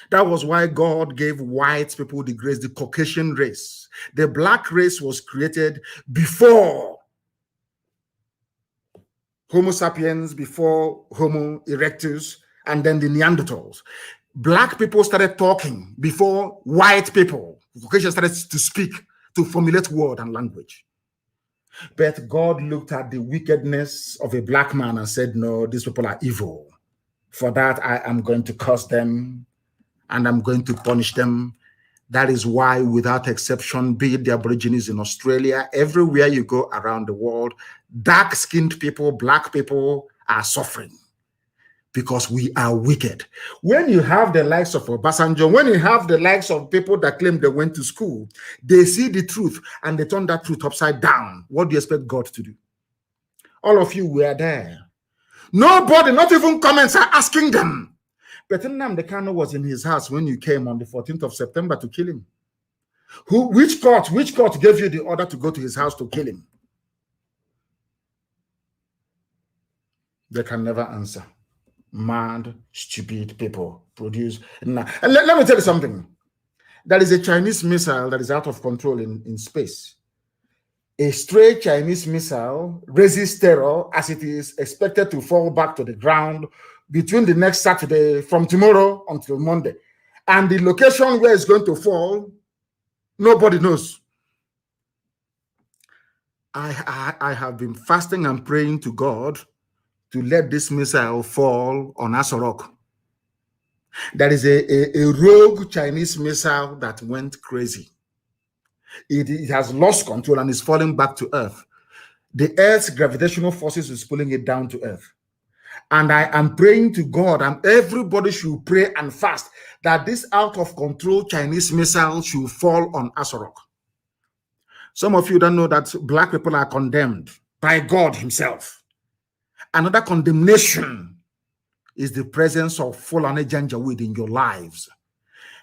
That was why God gave white people the grace, the Caucasian race. The black race was created before Homo sapiens, before Homo erectus, and then the Neanderthals. Black people started talking before white people, Caucasians, started to speak, to formulate word and language. But God looked at the wickedness of a black man and said, no, these people are evil. For that, I am going to curse them and I'm going to punish them. That is why, without exception, be it the Aborigines in Australia, everywhere you go around the world, dark-skinned people, black people are suffering because we are wicked. When you have the likes of Obasanjo, when you have the likes of people that claim they went to school, they see the truth and they turn that truth upside down. What do you expect God to do? All of you were there. Nobody, not even comments, are asking them. But Nnamdi Kanu was in his house when you came on the 14th of September to kill him. Which court gave you the order to go to his house to kill him? They can never answer. Mad, stupid people produce. And let me tell you something. There is a Chinese missile that is out of control in space. A stray Chinese missile raises terror as it is expected to fall back to the ground between the next Saturday, from tomorrow until Monday. And the location where it's going to fall, nobody knows. I have been fasting and praying to God to let this missile fall on Aso Rock. There is a rogue Chinese missile that went crazy. It has lost control and is falling back to Earth. The Earth's gravitational forces is pulling it down to Earth. And I am praying to God, and everybody should pray and fast that this out of control Chinese missile should fall on Aso Rock. Some of you don't know that black people are condemned by God himself. Another condemnation is the presence of Fulani Janjaweed in your lives.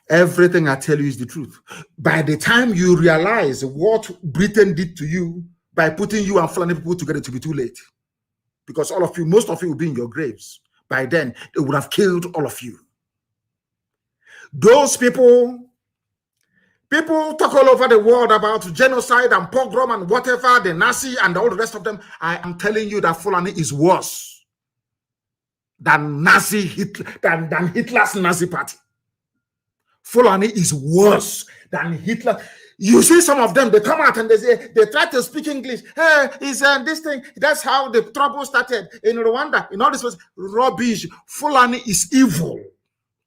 Everything I tell you is the truth. By the time you realize what Britain did to you by putting you and Fulani people together, to be too late. Because all of you, most of you will be in your graves. By then, they would have killed all of you. Those people talk all over the world about genocide and pogrom and whatever, the Nazi and all the rest of them. I am telling you that Fulani is worse than than Hitler's Nazi party. Fulani is worse than Hitler. You see some of them, they come out and they try to speak English. Hey, it's this thing. That's how the trouble started in Rwanda. In all this was rubbish. Fulani is evil,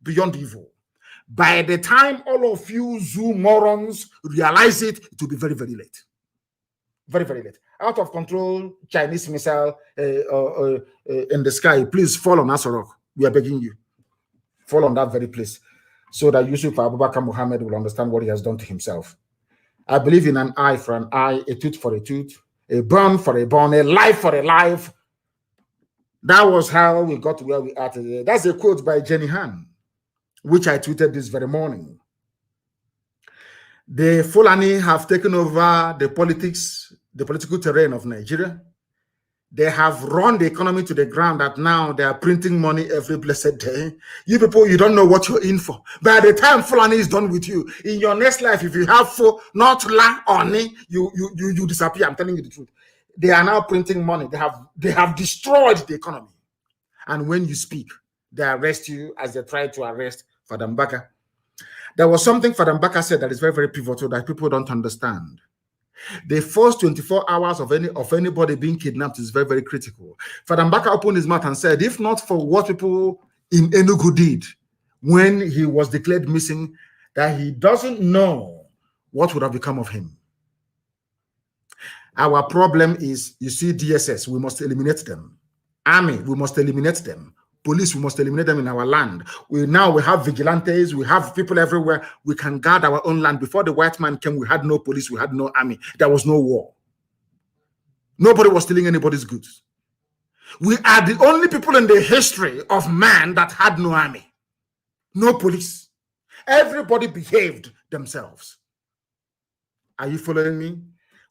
beyond evil. By the time all of you zoo morons realize it, it will be very, very late. Very, very late. Out of control Chinese missile in the sky. Please fall on Aso Rock. We are begging you. Fall on that very place, so that Yusuf Abubakar Muhammad will understand what he has done to himself. I believe in an eye for an eye, a tooth for a tooth, a bone for a bone, a life for a life. That was how we got to where we are today. That's a quote by Jenny Han, which I tweeted this very morning. The Fulani have taken over the political terrain of Nigeria. They have run the economy to the ground that now they are printing money every blessed day. You people, you don't know what you're in for. By the time Fulani is done with you, in your next life, if you have not la oni, you disappear. I'm telling you the truth. They are now printing money. They have destroyed the economy. And when you speak, they arrest you as they try to arrest Father Mbaka. There was something Father Mbaka said that is very, very pivotal that people don't understand. The first 24 hours of anybody being kidnapped is very, very critical. Father Mbaka opened his mouth and said, if not for what people in Enugu did when he was declared missing, that he doesn't know what would have become of him. Our problem is, you see, DSS, we must eliminate them. Army, we must eliminate them. Police, we must eliminate them in our land. We have vigilantes, we have people everywhere. We can guard our own land. Before the white man came, we had no police, we had no army. There was no war. Nobody was stealing anybody's goods. We are the only people in the history of man that had no army, no police. Everybody behaved themselves. Are you following me?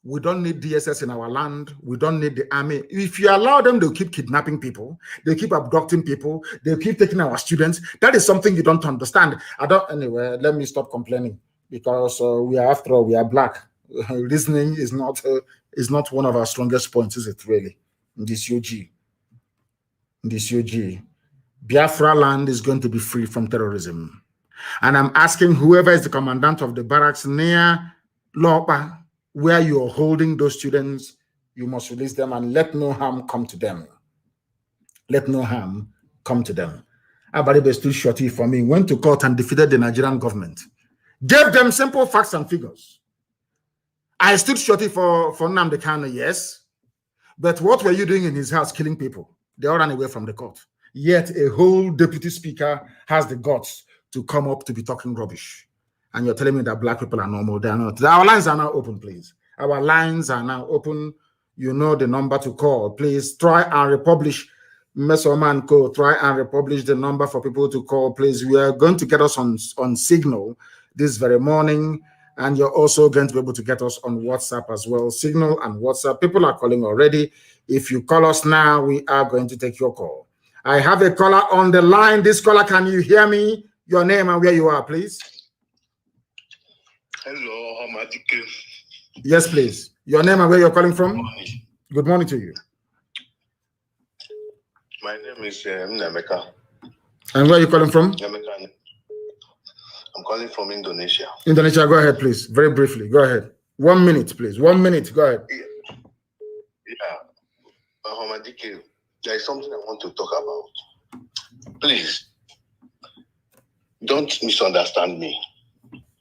We don't need DSS in our land. We don't need the army. If you allow them, they'll keep kidnapping people. They'll keep abducting people. They'll keep taking our students. That is something you don't understand. Anyway, let me stop complaining, because after all, we are black. Reasoning is not one of our strongest points, is it really? In this UG. Biafra land is going to be free from terrorism. And I'm asking whoever is the commandant of the barracks near Lopa, where you're holding those students, you must release them and let no harm come to them. Let no harm come to them. Abaribe stood shorty for me, went to court and defeated the Nigerian government. Gave them simple facts and figures. I stood shorty for Nnamdi Kanu, yes. But what were you doing in his house killing people? They all ran away from the court. Yet a whole deputy speaker has the guts to come up to be talking rubbish. And you're telling me that black people are normal. They are not. Our lines are now open, please. Our lines are now open. You know the number to call. Please try and republish. Mesoman Co. Try and republish the number for people to call, please. We are going to get us on Signal this very morning. And you're also going to be able to get us on WhatsApp as well. Signal and WhatsApp. People are calling already. If you call us now, we are going to take your call. I have a caller on the line. This caller, can you hear me? Your name and where you are, please. Hello, Nnamdi. Yes, please. Your name and where you're calling from? Good morning to you. My name is Nnamdi. And where are you calling from? I'm calling from Indonesia. Indonesia, go ahead, please. Very briefly, go ahead. 1 minute, please. 1 minute, go ahead. Yeah. Nnamdi, there is something I want to talk about. Please, don't misunderstand me.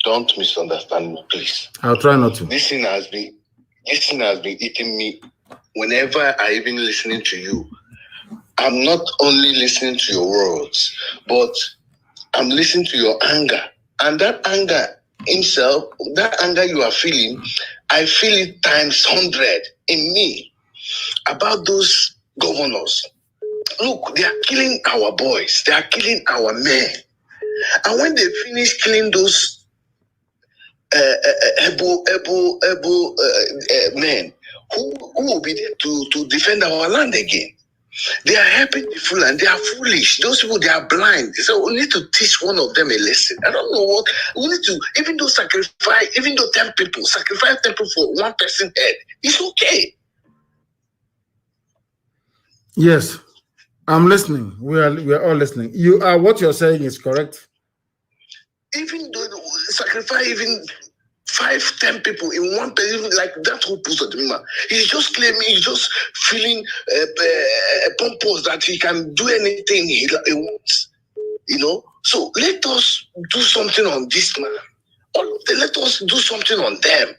Don't misunderstand me, please. I'll try not to. This thing has been eating me whenever I even listening to you. I'm not only listening to your words, but I'm listening to your anger. And that anger himself, that anger you are feeling, I feel it times 100 in me about those governors. Look, they are killing our boys. They are killing our men. And when they finish killing those able men, who will be there to defend our land again? They are helping the fool and they are foolish. Those people, they are blind. So we need to teach one of them a lesson. I don't know what. We need to, even though 10 people, sacrifice 10 people for one person's head. It's okay. Yes, I'm listening. We are all listening. What you're saying is correct. Even though sacrifice even 5-10 people in one person, like that who puts the man. He's just claiming, he's just feeling pompous that he can do anything he wants. You know? So let us do something on this man. All of them, let us do something on them.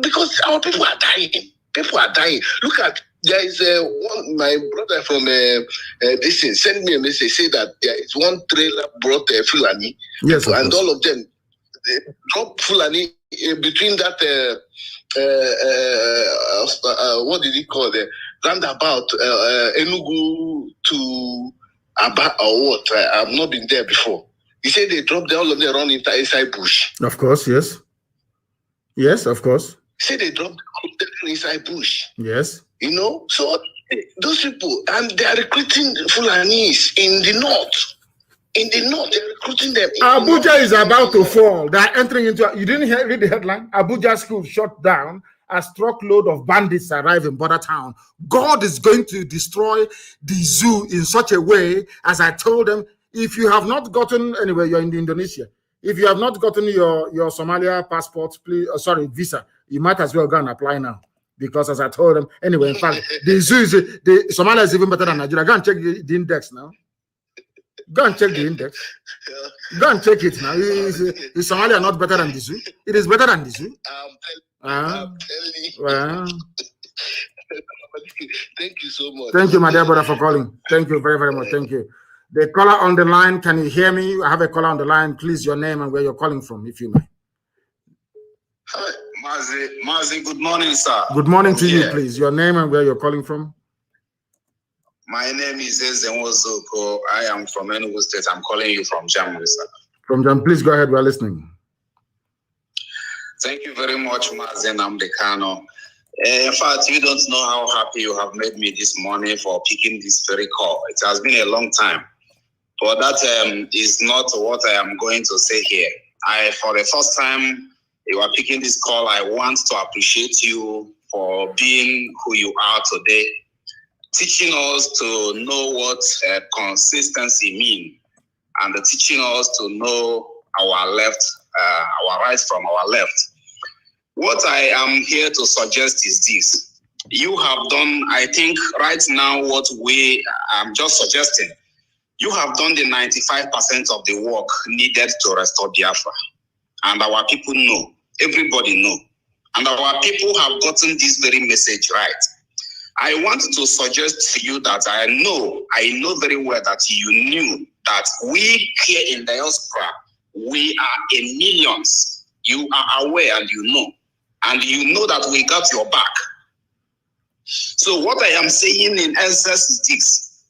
Because our people are dying. People are dying. Look at, there is my brother from this thing sent me a message, say that there is one trailer brought Fulani. Yes, and all of them drop Fulani between that what did he call the roundabout Enugu to Aba or what? I've not been there before. He said they dropped all of them around inside bush. Of course, yes. Yes, of course. He said they dropped all of them inside bush. Yes. You know, so those people, and they are recruiting Fulanis in the north. In the north, they're recruiting them. Abuja is about to fall. They're entering into. You didn't read the headline? Abuja school shut down as truckload of bandits arrive in border town. God is going to destroy the zoo in such a way, as I told them. If you have not gotten anywhere, you're in Indonesia. If you have not gotten your Somalia passport, please, visa, you might as well go and apply now. Because as I told them, anyway, in fact, the zoo is Somalia is even better than Nigeria. Go and check the index now. Go and check the index. Go and check it now. Is Somalia not better than the zoo? It is better than the zoo. I'm telling you. Well. Thank you so much. Thank you, my dear brother, for calling. Thank you very, very much. Thank you. The caller on the line, can you hear me? I have a caller on the line. Please, your name and where you're calling from, if you may. Hi, Mazi, good morning, sir. Good morning to you, please. Your name and where you're calling from. My name is Ezenwozoko. I am from Enugu State. I'm calling you from Germany, sir. From Germany, please go ahead. We're listening. Thank you very much, Mazi Nnamdi Kanu. In fact, you don't know how happy you have made me this morning for picking this very call. It has been a long time. But that is not what I am going to say here. For the first time you are picking this call, I want to appreciate you for being who you are today, teaching us to know what consistency means, and teaching us to know our left, our right from our left. What I am here to suggest is this. You have done, I think, right now what I'm just suggesting. You have done the 95% of the work needed to restore Biafra. And our people know. Everybody know. And our people have gotten this very message right. I want to suggest to you that I know very well that you knew that we here in diaspora, we are in millions. You are aware and you know. And you know that we got your back. So what I am saying in essence is this.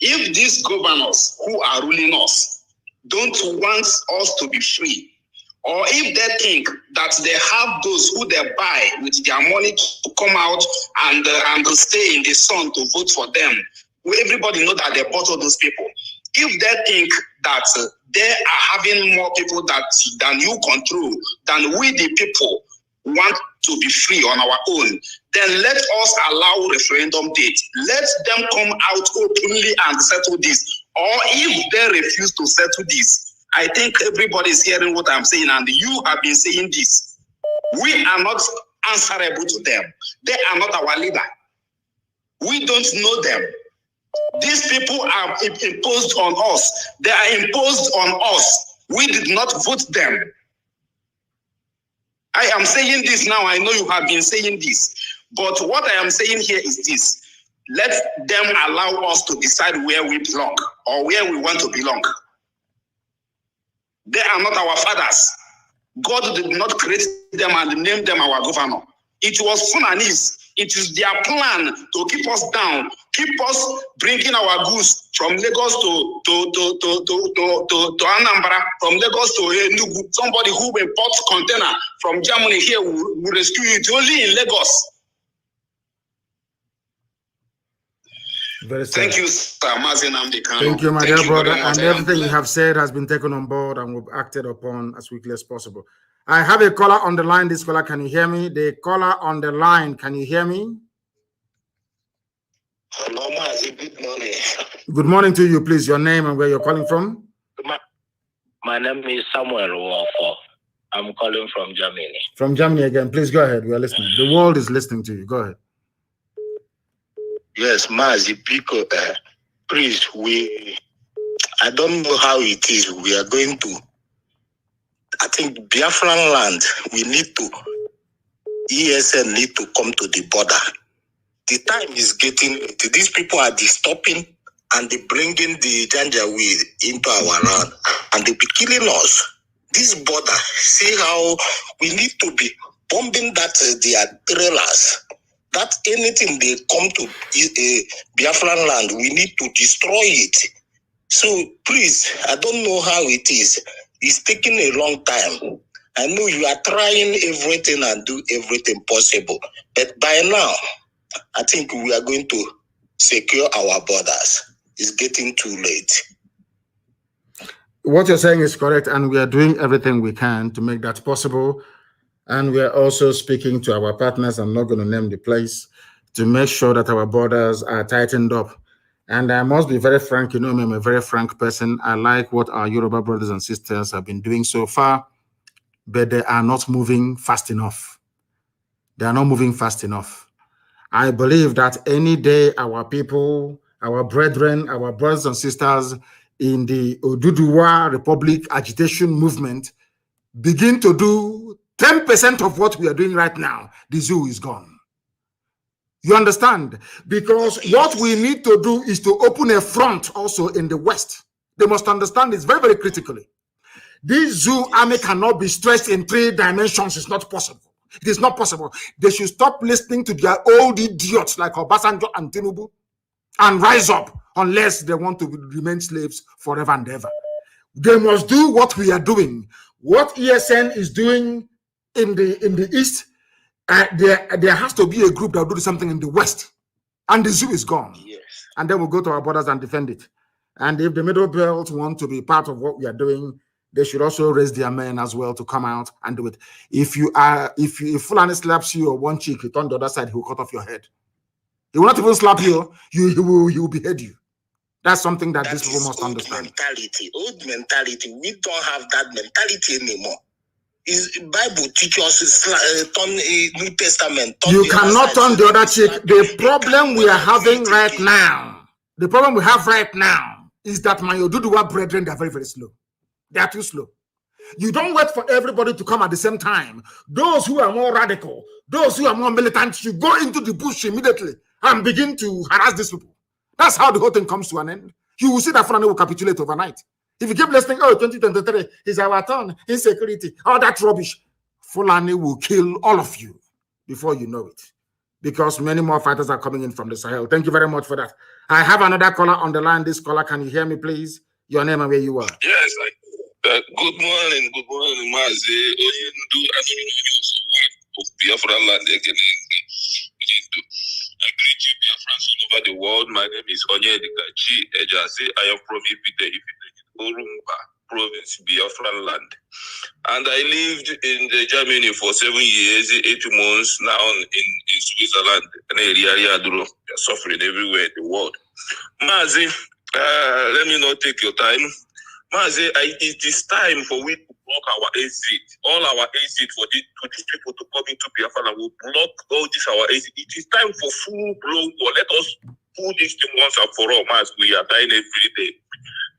If these governors who are ruling us don't want us to be free, or if they think that they have those who they buy with their money to come out and stay in the sun to vote for them, everybody know that they bought all those people. If they think that they are having more people than you control, than we the people want to be free on our own, then let us allow referendum date. Let them come out openly and settle this. Or if they refuse to settle this, I think everybody is hearing what I'm saying, and you have been saying this. We are not answerable to them. They are not our leader. We don't know them. These people are imposed on us. They are imposed on us. We did not vote them. I am saying this now. I know you have been saying this. But what I am saying here is this. Let them allow us to decide where we belong or where we want to belong. They are not our fathers. God did not create them and name them our governor. It was Funanis. It is their plan to keep us down, keep us bringing our goods from Lagos to Anambra, from Lagos to Enugu. Somebody who imports container from Germany here will rescue it only in Lagos. Very sad. Thank you, sir. Mazi Nnamdi Kanu. Thank you, my dear brother. And everything you have said has been taken on board and will be acted upon as quickly as possible. I have a caller on the line. This caller, can you hear me? The caller on the line, can you hear me? Hello, Mazi. Good morning. Good morning to you, please. Your name and where you're calling from? My name is Samuel Wolfo. I'm calling from Germany. From Germany again. Please go ahead. We are listening. The world is listening to you. Go ahead. Yes, Mazi, because please, I don't know how it is. We are going to, I think Biafran land, we need to, ESN need to come to the border. The time is getting, these people are stopping and they bringing the Janjaweed into our land and they be killing us. This border, see how we need to be bombing that their trailers. That anything they come to Biafran land, we need to destroy it. So please, I don't know how it is. It's taking a long time. I know you are trying everything and do everything possible. But by now, I think we are going to secure our borders. It's getting too late. What you're saying is correct, and we are doing everything we can to make that possible. And we are also speaking to our partners, I'm not going to name the place, to make sure that our borders are tightened up. And I must be very frank, you know me, I'm a very frank person. I like what our Yoruba brothers and sisters have been doing so far, but they are not moving fast enough. They are not moving fast enough. I believe that any day our people, our brethren, our brothers and sisters in the Oduduwa Republic agitation movement begin to do 10% of what we are doing right now, the zoo is gone. You understand? Because what we need to do is to open a front also in the West. They must understand this very, very critically. This zoo army cannot be stretched in 3 dimensions. It's not possible. It is not possible. They should stop listening to their old idiots like Obasanjo and Tinubu and rise up unless they want to remain slaves forever and ever. They must do what we are doing. What ESN is doing in the East, there has to be a group that will do something in the West. And the zoo is gone. Yes. And then we'll go to our borders and defend it. And if the Middle Belt want to be part of what we are doing, they should also raise their men as well to come out and do it. If Fulani slaps you on one cheek, you turn the other side, he will cut off your head. He will not even slap you, he will behead you. That's something that these people must understand. Old mentality. We don't have that mentality anymore. Bible teaches us turn New Testament. You cannot turn the other cheek. The problem we are having right now, the problem we have right now is that my Oduduwa brethren, they are very, very slow. They are too slow. You don't wait for everybody to come at the same time. Those who are more radical, those who are more militant, you go into the bush immediately and begin to harass these people. That's how the whole thing comes to an end. You will see that Fulani will capitulate overnight. If you keep listening, oh, 2023 is our turn, insecurity, all that rubbish, Fulani will kill all of you before you know it. Because many more fighters are coming in from the Sahel. Thank you very much for that. I have another caller on the line. This caller, can you hear me, please? Your name and where you are. Yes, good morning, Mazi. I know of Biafra land again. I greet you, Biafrans all over the world. My name is Onyedikachi Ejasi. I am from Ifite, Orumba province, Biafra land. And I lived in Germany for 7 years, 8 months now in Switzerland. They're suffering everywhere in the world. Mazi, let me not take your time. Mazi, it is time for we to block our exit, all our exit for these people to come into Biafra. We'll block all this our exit. It is time for full-blown war. Let us pull this thing once and for all, Mazi. We are dying every day.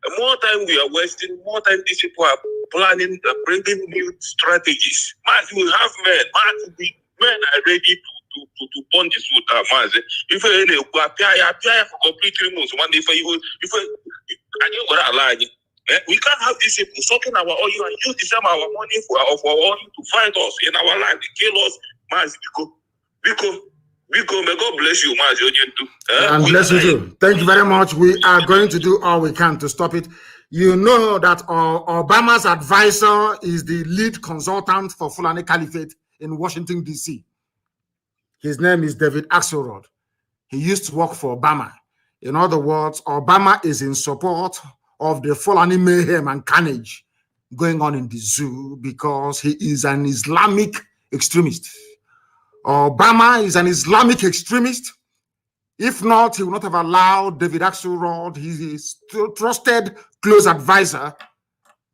The more time we are wasting, more time these people are planning, bringing new strategies. Mazi, we have men. Mazi, men are ready to burn this wood down, Mazi. If you apply for complete 3 months, one day we can't have these people sucking our oil and use the same our money for oil to fight us in our land, kill us, Mazi. Because may God bless you, Mazi. And bless you too. Thank you very much. We are going to do all we can to stop it. You know that Obama's advisor is the lead consultant for Fulani Caliphate in Washington, D.C. His name is David Axelrod. He used to work for Obama. In other words, Obama is in support of the Fulani mayhem and carnage going on in the zoo because he is an Islamic extremist. Obama is an Islamic extremist. If not, he would not have allowed David Axelrod, his trusted close advisor,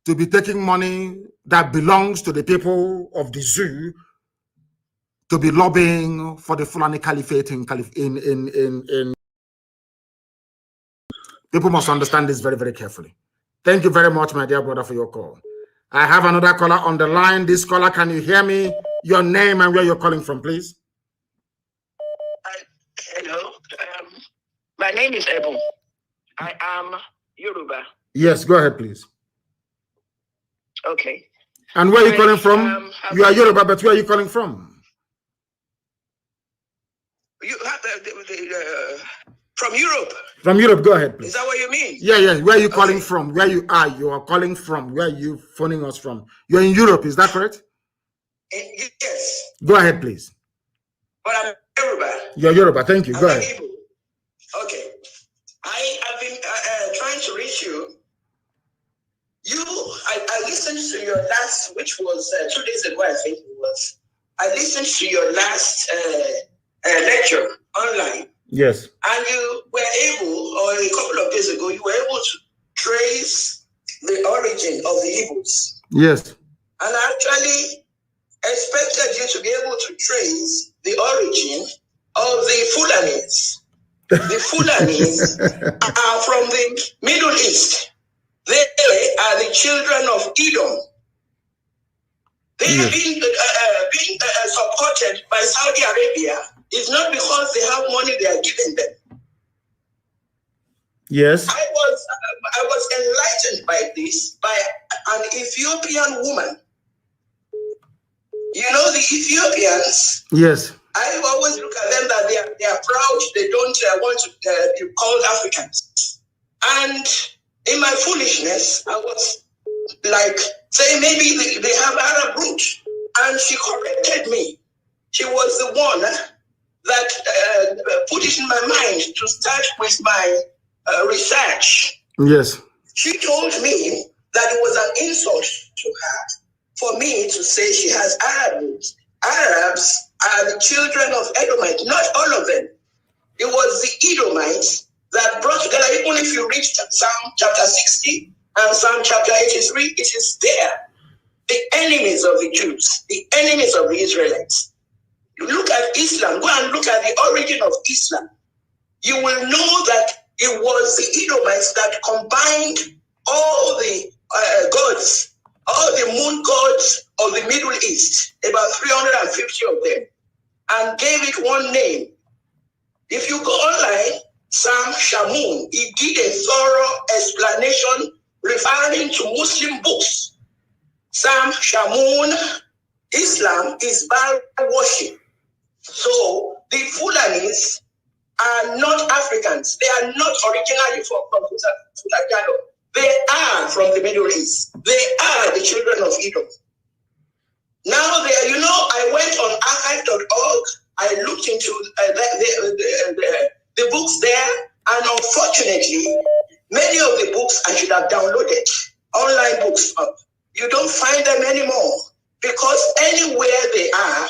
to be taking money that belongs to the people of the zoo to be lobbying for the Fulani Caliphate in People must understand this very, very carefully. Thank you very much, my dear brother, for your call. I have another caller on the line. This caller, can you hear me? Your name and where you're calling from, please. Hello. My name is Ebon. I am Yoruba. Yes, go ahead, please. Okay. And where are you calling from? You are Yoruba, but where are you calling from? You have from Europe. From Europe, go ahead, please. Is that what you mean? Yeah. Where are you calling from? Where you are calling from. Where are you phoning us from? You're in Europe, is that correct? Yes. Go ahead, please. But I'm Yoruba. You're Yoruba, thank you. Go ahead. Igbo. Okay. I have been trying to reach you. I listened to your last, which was 2 days ago, I think it was. I listened to your last lecture online. Yes. And you were able, or a couple of days ago, you were able to trace the origin of the Igbos. Yes. And I actually expected you to be able to trace the origin of the Fulanis. The Fulanis are from the Middle East. They are the children of Edom. They have been supported by Saudi Arabia. It's not because they have money they are giving them. Yes. I was enlightened by this by an Ethiopian woman. You know the Ethiopians. Yes. I always look at them that they are proud. They don't want to be called Africans. And in my foolishness, I was like saying maybe they have Arab roots. And she corrected me. She was the one that put it in my mind to start with my research. Yes. She told me that it was an insult to her for me to say she has Arab roots. Arabs are the children of Edomites, not all of them. It was the Edomites that brought together, even if you read Psalm chapter 60 and Psalm chapter 83, it is there. The enemies of the Jews, the enemies of the Israelites. You look at Islam, go and look at the origin of Islam. You will know that It was the Edomites that combined all the gods, all the moon gods of the Middle East, about 350 of them, and gave it one name. If you go online, Sam Shamoun, he did a thorough explanation referring to Muslim books. Sam Shamoun, Islam is Baal worship. So the Fulanis are not Africans. They are not originally from Fulajado. They are from the Middle East. They are the children of Edom. Now, I went on archive.org. I looked into the books there, and unfortunately, many of the books I should have downloaded, online books, you don't find them anymore, because anywhere they are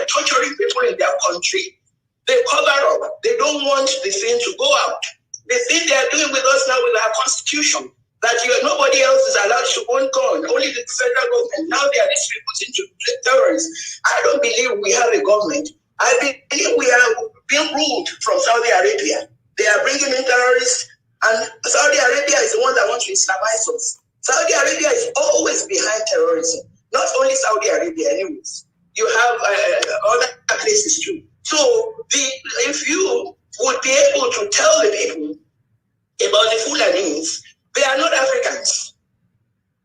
torturing people in their country, they cover up. They don't want the thing to go out. The thing they are doing with us now with our constitution, that nobody else is allowed to own gun, only the federal government. Now they are distributing to terrorists. I don't believe we have a government. I believe we are being ruled from Saudi Arabia. They are bringing in terrorists, and Saudi Arabia is the one that wants to Islamize us. Saudi Arabia is always behind terrorism. Not only Saudi Arabia, anyways. You have other places too. So if you would be able to tell the people about the Fulanis, they are not Africans.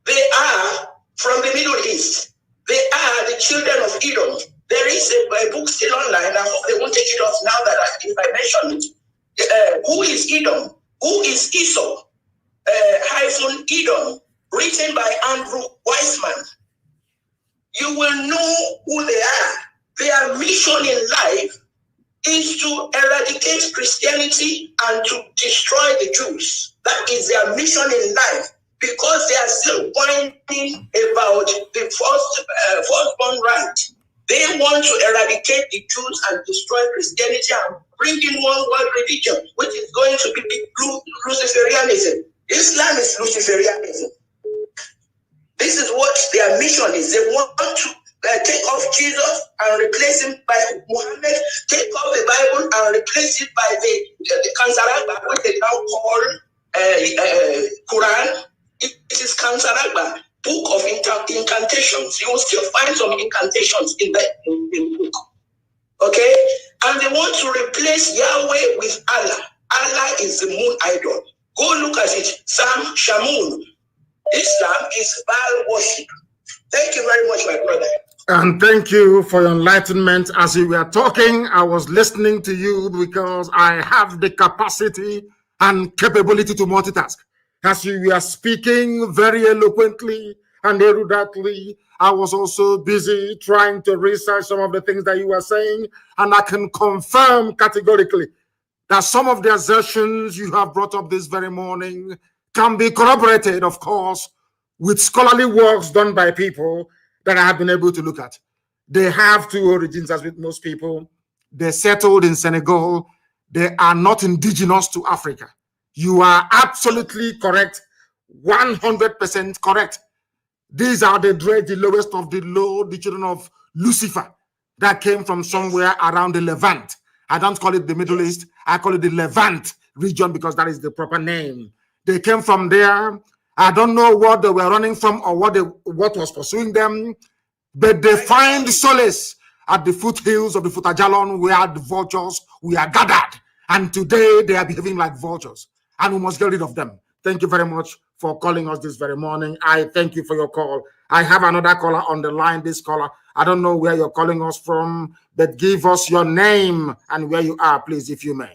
They are from the Middle East. They are the children of Edom. There is a book still online. I hope they won't take it off now that if I mention it. Who is Edom? Who is Esau? Edom, written by Andrew Weissman. You will know who they are. Their mission in life is to eradicate Christianity and to destroy the Jews. That is their mission in life, because they are still whining about the firstborn right. They want to eradicate the Jews and destroy Christianity and bring in one world religion, which is going to be Luciferianism. Islam is Luciferianism. This is what their mission is. They want to take off Jesus and replace him by Muhammad, take off the Bible and replace it by the Kansaragba, which they now call Quran. It is Kansaragba, book of incantations. You will still find some incantations in the book. Okay? And they want to replace Yahweh with Allah. Allah is the moon idol. Go look at it. Sam Shamoun. Islam is Baal worship. Thank you very much, my brother. And thank you for your enlightenment. As you were talking, I was listening to you because I have the capacity and capability to multitask. As you were speaking very eloquently and eruditely, I was also busy trying to research some of the things that you were saying, and I can confirm categorically that some of the assertions you have brought up this very morning can be corroborated, of course, with scholarly works done by people that I have been able to look at. They have two origins, as with most people. They settled in Senegal. They are not indigenous to Africa. You are absolutely correct, 100% correct. These are the lowest of the low, the children of Lucifer that came from somewhere around the Levant. I don't call it the Middle East. I call it the Levant region because that is the proper name. They came from there. I don't know what they were running from or what was pursuing them, but they find solace at the foothills of the Futajalon where the vultures were gathered. And today they are behaving like vultures, and we must get rid of them. Thank you very much for calling us this very morning. I thank you for your call. I have another caller on the line. This caller, I don't know where you're calling us from, but give us your name and where you are, please, if you may.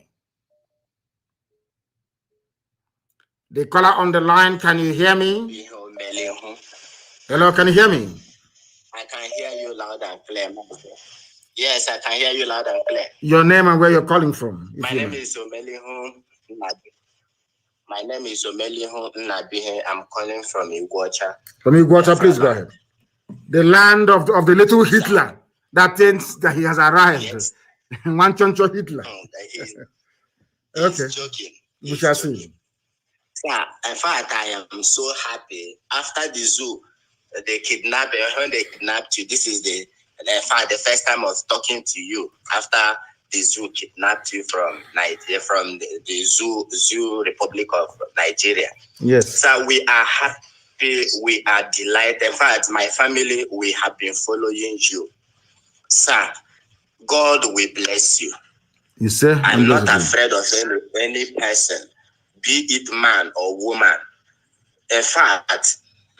The caller on the line, can you hear me? Hello, can you hear me? I can hear you loud and clear. Yes, I can hear you loud and clear. Your name and where you're calling from? My name is Omelihun Nnamdi. My name is Omelihun Nnamdi. I'm calling from Iguacha. From Iguacha, please go ahead. The land of the little Hitler that thinks that he has arrived. Yes. One choncho Hitler. He's Okay. joking. We shall see. Yeah, in fact, I am so happy. After the zoo, when they kidnapped you, this is the first time I was talking to you after the zoo kidnapped you from Nigeria, from the zoo Republic of Nigeria. Yes. So we are happy, we are delighted. In fact, my family, we have been following you. Sir, God will bless you. You say? I'm not afraid of any person, be it man or woman. In fact,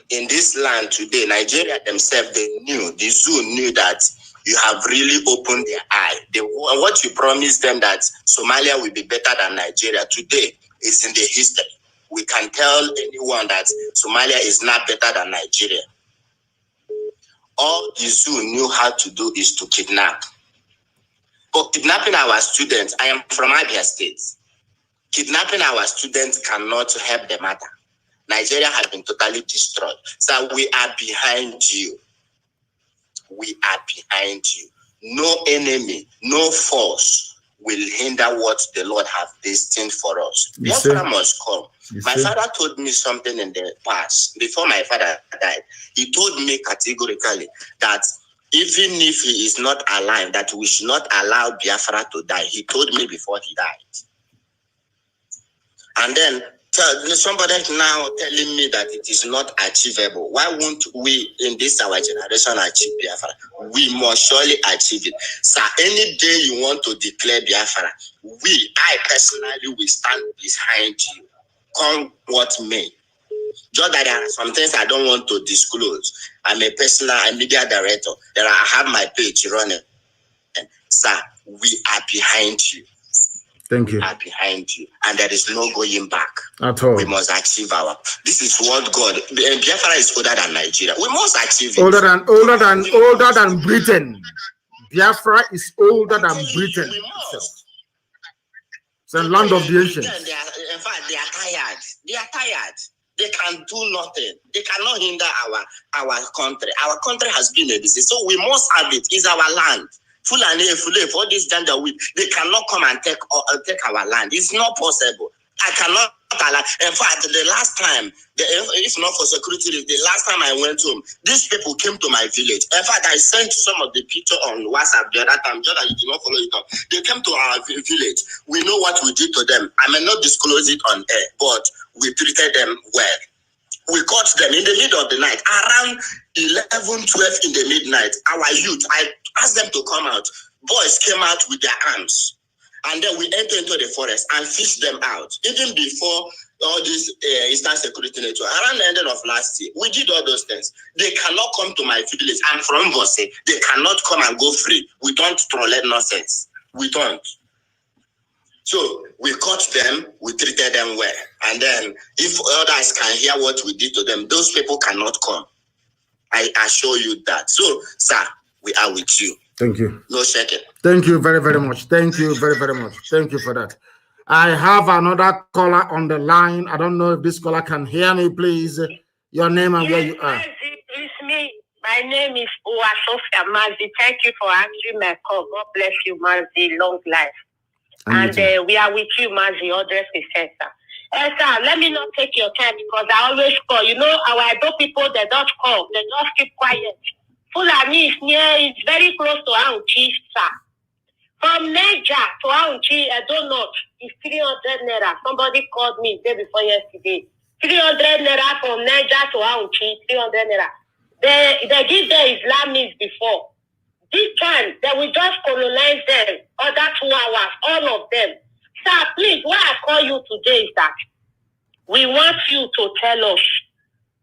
in this land today, Nigeria themselves, the zoo knew that you have really opened their eye. What you promised them that Somalia will be better than Nigeria today is in the history. We can tell anyone that Somalia is not better than Nigeria. All the zoo knew how to do is to kidnap. But kidnapping our students, I am from Abia State. Kidnapping our students cannot help the matter. Nigeria has been totally destroyed. So we are behind you. We are behind you. No enemy, no force will hinder what the Lord has destined for us. Biafra must come. My father told me something in the past. Before my father died, he told me categorically that even if he is not alive, that we should not allow Biafra to die. He told me before he died. And then somebody now telling me that it is not achievable. Why won't we in this our generation achieve Biafra? We must surely achieve it. So any day you want to declare Biafra, I personally will stand behind you. Come what may. Just that there are some things I don't want to disclose. I'm a media director. I have my page running. Sir, we are behind you. Thank you. We are behind you, and there is no going back at all. We must achieve our. This is what God. Biafra is older than Nigeria. We must achieve it. Older than Britain. Biafra is older than Britain itself. It's a land of the ancients. In fact, they are tired. They are tired. They can do nothing. They cannot hinder our country. Our country has been a disease, so we must have it. It's our land. Fulani, all these gender with, they cannot come and take our land. It's not possible. I cannot allow. In fact, the last time, if not for security, the last time I went home, these people came to my village. In fact, I sent some of the picture on WhatsApp the other time. Just that you did not follow it up. They came to our village. We know what we did to them. I may not disclose it on air, but we treated them well. We caught them in the middle of the night, around 11, 12 in the midnight. Our youth, I asked them to come out. Boys came out with their arms. And then we entered into the forest and fished them out. Even before all this Eastern Security Network, around the end of last year, we did all those things. They cannot come to my village. I'm from Bose. They cannot come and go free. We don't tolerate nonsense. We don't. So we caught them, we treated them well. And then if others can hear what we did to them, those people cannot come. I assure you that. So, sir, we are with you. Thank you. No second. Thank you very, very much. Thank you very, very much. Thank you for that. I have another caller on the line. I don't know if this caller can hear me, please. Your name and where you are. It's me. My name is Sophia Mazi. Thank you for answering my call. God bless you, Mazi. Long life. And we are with you, Mazi. 100%, sir. Sir, let me not take your time because I always call. You know, our Ibo people, they don't call. They just keep quiet. Fulani is it's very close to Aunchi, sir. From Niger to Aunchi, I don't know, it's 300 naira. Somebody called me the day before yesterday. 300 naira from Niger to Aunchi, 300 naira. They did the Islamists before. This time, they will just colonize them, other 2 hours, all of them. Sir, please, why I call you today is that we want you to tell us.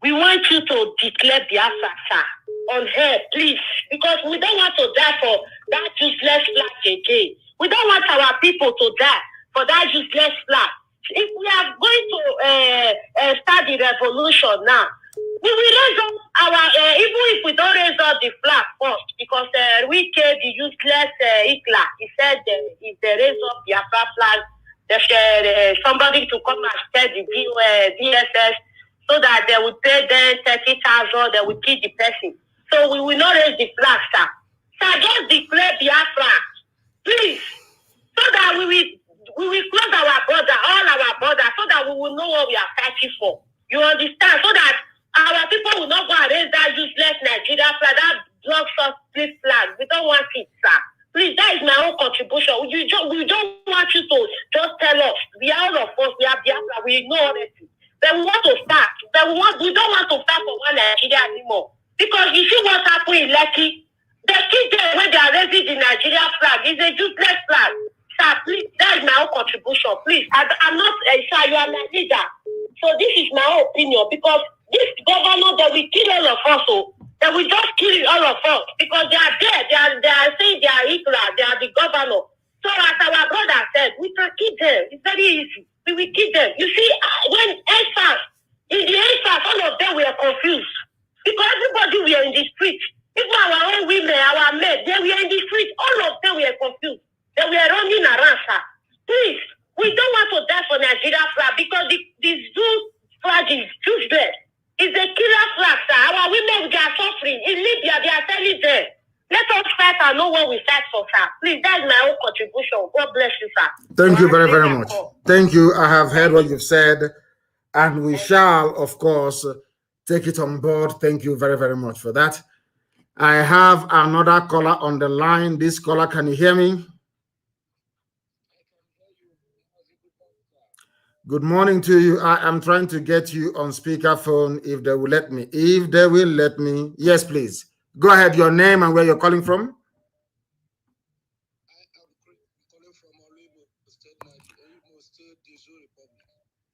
We want you to declare Biafra, sir, on her, please. Because we don't want to die for that useless flag again. We don't want our people to die for that useless flag. If we are going to start the revolution now, we will raise up our, even if we don't raise up the flag first, because we killed the useless Hitler. He said if they raise up the Biafra flag, there's somebody to come and tell the DSS so that they will pay them 30,000, they will kill the person. So we will not raise the flag, sir. Sir, just declare Biafra, please, so that we will close our border, all our border, so that we will know what we are fighting for. You understand? So that our people will not go and raise that useless Nigeria flag, that blood split flag. We don't want it, sir. Please, that is my own contribution. contribution. We don't want you to just tell us. We are all of us. We are Biafra. We know everything. Then we want to start. We don't want to start for one Nigeria anymore. Because you see what happened in Lekki. The kids when they are raising the Nigeria flag is a useless flag. Sir, please, that is my own contribution. Please, I'm not sir, you are my leader. So this is my own opinion because this governor that will kill all of us. So they will just kill all of us because they are there. They are saying they are Hitler. They are the governor. So as our brother said, we can kill them. It's very easy. We will kill them. You see, when NSAS, in the NSAS, all of them were confused because everybody were in the street. Even our own women, our men, they were in the street. All of them were confused. They were running around, sir. Please, we don't want to die for Nigeria flag because the zoo flag is useless. It's a killer flag, sir. Our women, they are suffering. In Libya, they are telling them. Let us fight and know what we fight for, sir. Please, that's my own contribution. God bless you, sir. Thank you very, very much. Thank you. I have heard what you've said, and we shall, of course, take it on board. Thank you very, very much for that. I have another caller on the line. This caller, can you hear me? Good morning to you. I am trying to get you on speakerphone if they will let me. If they will let me. Yes, please. Go ahead. Your name and where you're calling from.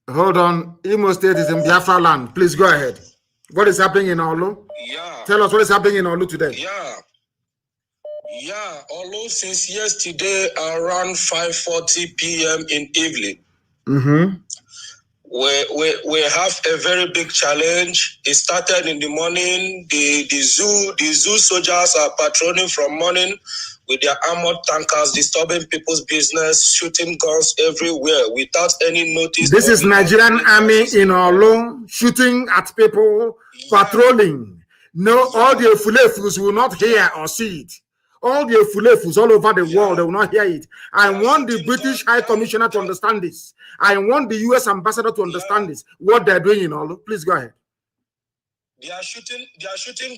Hold on. Imo State is in Biafra land. Please go ahead. What is happening in Olu? Yeah. Tell us what is happening in Olu today. Yeah. Olu since yesterday around 5:40 p.m. in evening. We have a very big challenge. It started in the morning. The zoo soldiers are patrolling from morning with their armored tankers, disturbing people's business, shooting guns everywhere without any notice. This is Nigerian army in Olu shooting at people, patrolling. No, all the Fulefus will not hear or see it. All the Fulefus all over the world, they will not hear it. I want the British High Commissioner to understand this. I want the US Ambassador to understand this. What they're doing in Olu. Please go ahead. They are shooting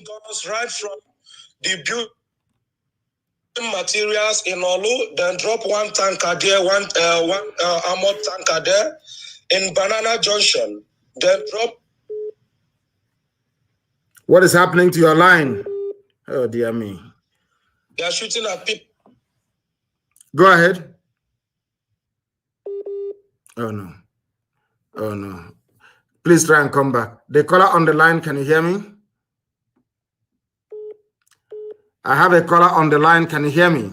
guns right from the building materials in Olu, then drop one tanker there, one armored tanker there in Banana Junction, then drop. What is happening to your line? Oh dear me. They are shooting at people. Go ahead. Oh no. Oh no. Please try and come back. The caller on the line, can you hear me? I have a caller on the line. Can you hear me?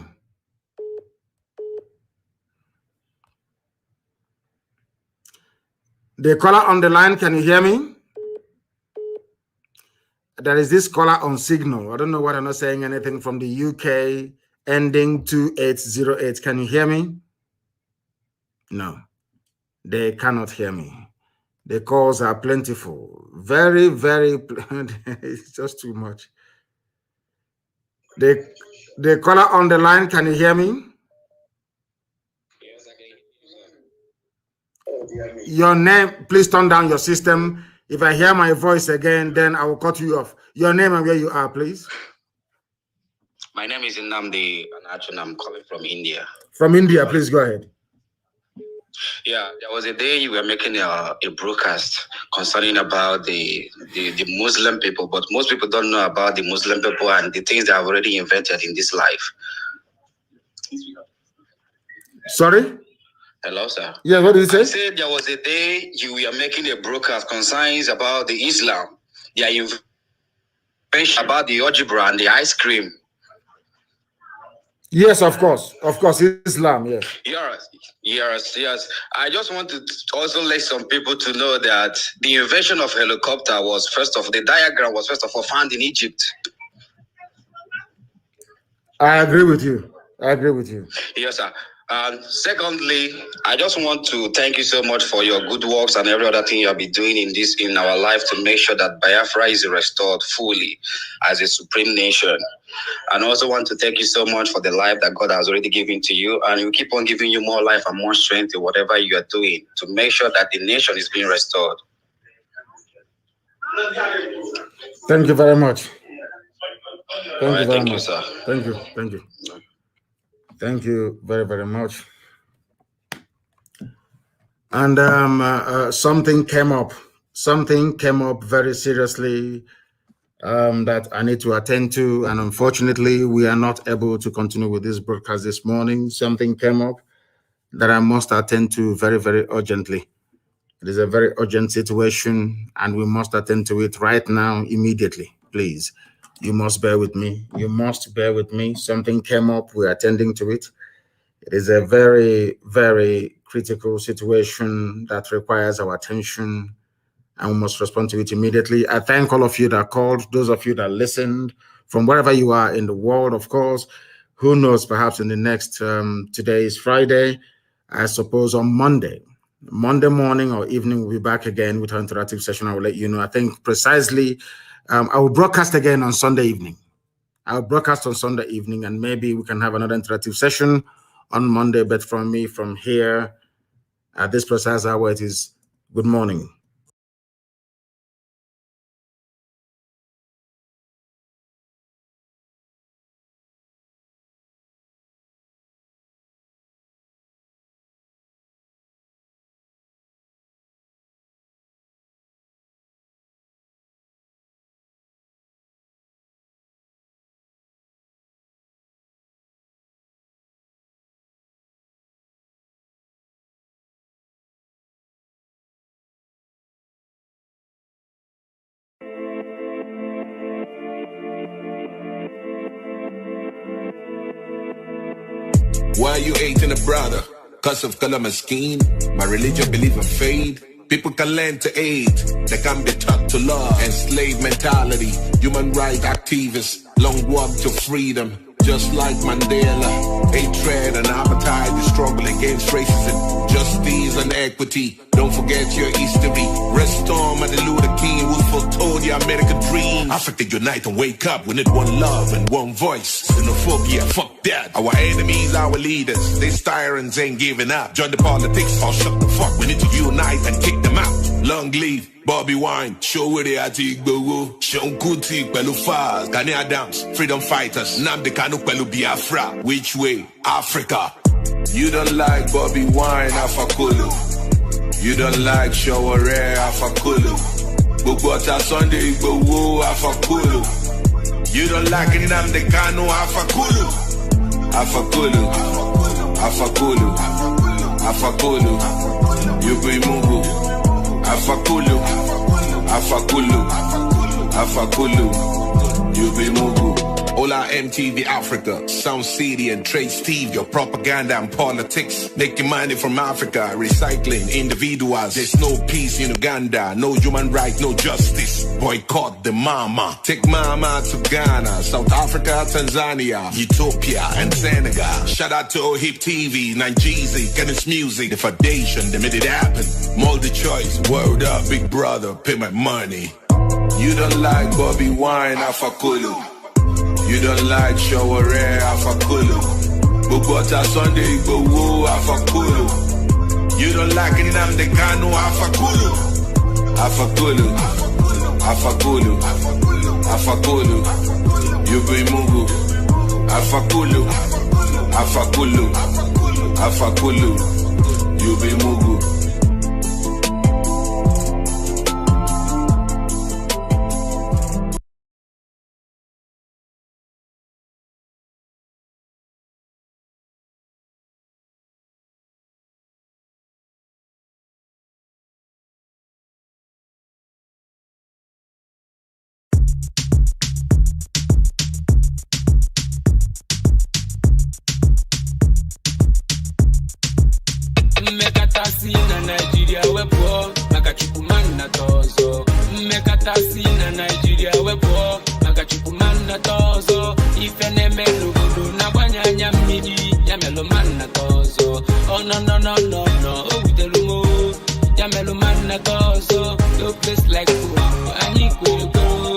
The caller on the line, can you hear me? There is this caller on signal. I don't know why I'm not saying anything from the UK ending 2808. Can you hear me? No, they cannot hear me. The calls are plentiful. Very, very, it's just too much. The caller on the line, can you hear me? Your name, please turn down your system. If I hear my voice again, then I will cut you off. Your name and where you are, please. My name is Nnamdi, and actually I'm calling from India. From India, please go ahead. Yeah, there was a day you were making a broadcast concerning about the Muslim people, but most people don't know about the Muslim people and the things they have already invented in this life. Sorry? Hello, sir. Yeah, what did you say? I said there was a day you were making a broadcast concerning about the Islam, their invention about the algebra and the ice cream. Yes, of course, Islam, yes. Yes. I just want to also let some people to know that the invention of helicopter was the diagram was first of all found in Egypt. I agree with you. Yes, sir. And secondly, I just want to thank you so much for your good works and every other thing you have been doing in our life to make sure that Biafra is restored fully as a supreme nation. And also want to thank you so much for the life that God has already given to you, and He will keep on giving you more life and more strength in whatever you are doing to make sure that the nation is being restored. Thank you very much. Thank you, sir. Thank you. Thank you very, very much. And something came up very seriously that I need to attend to. And unfortunately, we are not able to continue with this broadcast this morning. Something came up that I must attend to very, very urgently. It is a very urgent situation, and we must attend to it right now, immediately. Please, you must bear with me. You must bear with me. Something came up. We're attending to it. It is a very, very critical situation that requires our attention, and we must respond to it immediately. I thank all of you that called, those of you that listened from wherever you are in the world, of course. Who knows, perhaps in the next, today is Friday, I suppose on Monday morning or evening, we'll be back again with our interactive session. I will let you know. I think precisely, I will broadcast again on Sunday evening. I'll broadcast on Sunday evening, and maybe we can have another interactive session on Monday. But from me, from here, at this precise hour, it is good morning. Why you hating a brother? Cause of color my skin. My religion believe in faith. People can learn to aid. They can be taught to love. Enslaved mentality. Human rights activists. Long walk to freedom. Just like Mandela. Hatred and appetite. The struggle against racism. Justice and equity. Don't forget your history. Restore Martin Luther King, who foretold the American dream. Africa unite and wake up. We need one love and one voice. Xenophobia, fuck that. Our enemies, our leaders. These tyrants ain't giving up. Join the politics or shut the fuck. We need to unite and kick them out. Long live Bobby Wine. Show where they are to Igbo. Sean Kuti, Pelu Faz, Gani Adams, freedom fighters. Nnamdi Kanu, Pelu Biafra. Which way? Africa. You don't like Bobby Wine, Afakulu. You don't like Shaware, Afakulu. Bugwata Sunday, Igbo, Afakulu. You don't like Nnamdi Kanu, Afakulu. Afakulu. Afakulu. Afakulu. You be Mungu. Afakulu. Afakulu. Afakulu. You be Mungu. Hola MTV Africa, Sound City and Trade Steve, your propaganda and politics. Making money from Africa, recycling individuals. There's no peace in Uganda, no human rights, no justice. Boycott the mama. Take mama to Ghana, South Africa, Tanzania, Ethiopia and Senegal. Shout out to Hip TV, Nigeria, Kenneth Music, the foundation, they made it happen. Multi-choice, word up, big brother, pay my money. You don't like Bobby Wine, Afakulu. You don't like Shaware, Afakulu. Bugwata Sunday, Igbo, Afakulu. You don't like Nnamdi Kanu, Afakulu. Afakulu. Afakulu. Afakulu. You be Mungu. Afakulu. Afakulu. Afakulu. You be Mungu. Mekatasi na Nigeria wepo makachukumana tozo. Mekatasi na Nigeria wepo makachukumana tozo. Ifene melugudu na wanyanya midi ya melomana tozo. Oh no no no no no, oh utelumo ya melomana tozo. No place like Kanu, anyiko go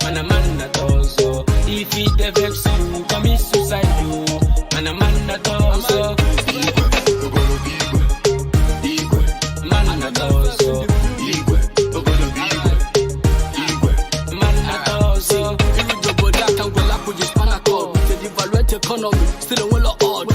manamana tozo. If it affects you, commit suicide you manamana tozo. Economy, still a well odd.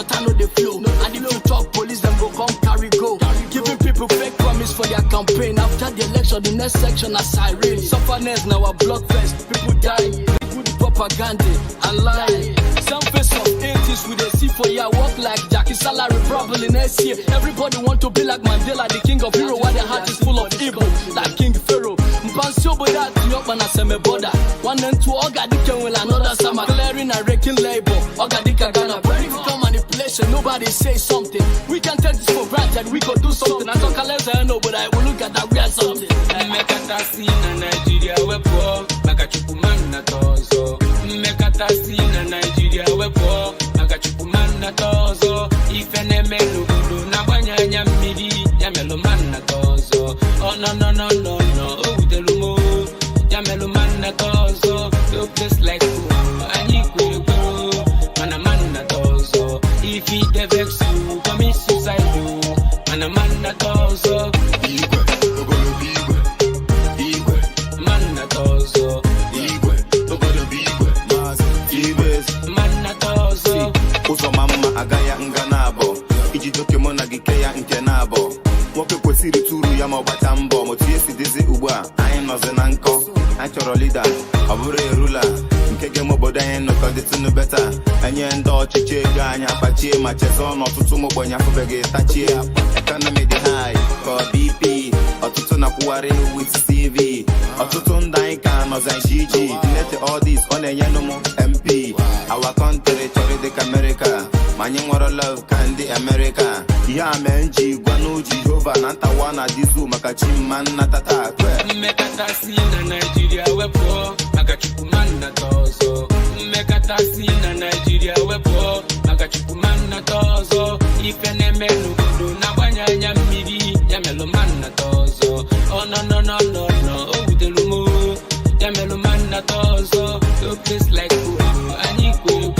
water no the flow. And if you talk police, them go come carry go. Giving people fake promise for their campaign. After the election, the next section are siren. Sufferness now a blood fest. People dying. Good propaganda and lying. Some face of 80s with a C for ya walk like Jackie salary probably next year. Everybody want to be like Mandela, the king of hero, while their heart is full of evil, like King Pharaoh. Mpansi but that New York man as a border. One and two Ogadika will another summer clearing and raking labor. Ogadika Ghana, political manipulation. Nobody say something. We can take this for granted. We go do something. I talk a letter, no, but I will look at that we are something. Make a scene in Nigeria, we poor. Make a chukuman na tozo. Make a scene in Nigeria, we poor. Make a chukuman na tozo. If an emelu gudu na banya nyamidi, yamelu man na tozo. Oh no no no no no, oh the lumo, yamelu man na tozo. You place like Aniku, man a man na tozo. If he devex you, commit suicide, man a man na tozo. Agaya nganabo ijidoke mona gikeya nkenabo nwoke kwesiri turu ya ma ọgbatambo motiesi dizi ugba anyị nọzi na nkọ anyị chọrọ leader ọ bụrụ erula nke game obodo anyị nọkọ dịtụnụ beta enye ndị ọchịchị ego anyị akpachie ma chezọ n'ọtụtụ ụmụgbenye afụbeghị tachie economy dị high ka BP ọtụtụ nakwụgharị with CV ọtụtụ ndị anyị ka nọzi GG dinete all this ọ na-enyenụ m MP our country chọrọ dịka America Manye nwere love kandi America. Ya menji gwanu Jehova na ntawa na dizu maka chimman na tata kwe. Mekata si na Nigeria wepo maka chukuman na tozo. Mekata si na Nigeria wepo maka chukuman na tozo. Ifene melu gudu na banya nyamidi ya melu man na tozo. Oh no no no no no oh udelumo ya melu man na tozo. You place like Aniku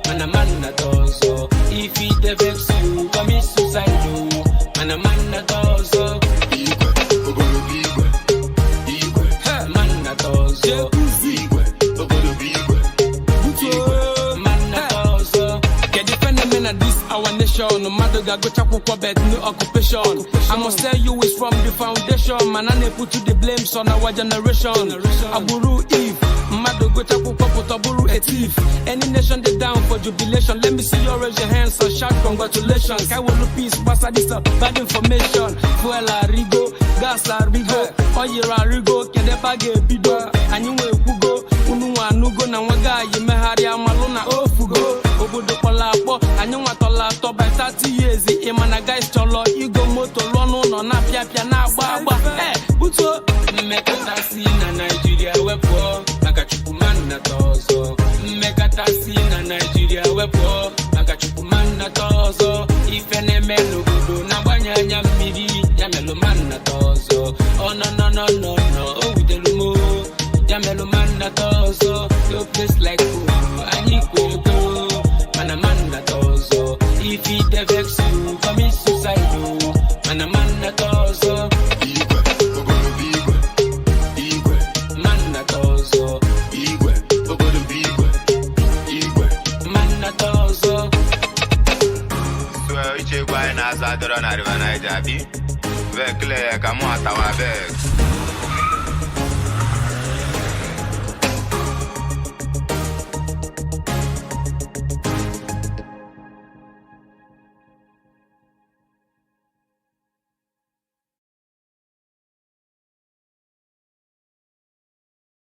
man a man na tozo. If he devex you, commit suicide, man a man na tozo. Man na tozo. Man na tozo. Get defend men at this our nation. No matter go chapu bed, no occupation. I must tell you it's from the foundation. Man, I put to the blame on our generation. Aburu Eve. Mado go chapu taburu a thief. Any nation they down for jubilation. Let me see you raise your hands and shout congratulations. I will peace, pass this up, bad information. Fuel la rigo, gas la rigo, oil la rigo, kedebage bido. And you will go, unuwa nugo na waga yimehari amalona ofugo. Obodo polapo, and you want to laptop by 30 years. Imana guys cholo, ego moto lono no na pia na baba. Buto, make a scene in Nigeria wepo. Chukuman na tozo. Mekata si na Nigeria wepo maka chukuman na tozo. Ifene melu gudu na banya nyamidi ya melu man na tozo. Oh no no no no no oh udelumo ya melu man na tozo. You place like Aniku man a man na tozo. If he devex you commit suicide man a man na tozo. Man na tozo. Iche gwa na azadoro na river Niger bi. Vekle ka mu atawa beg.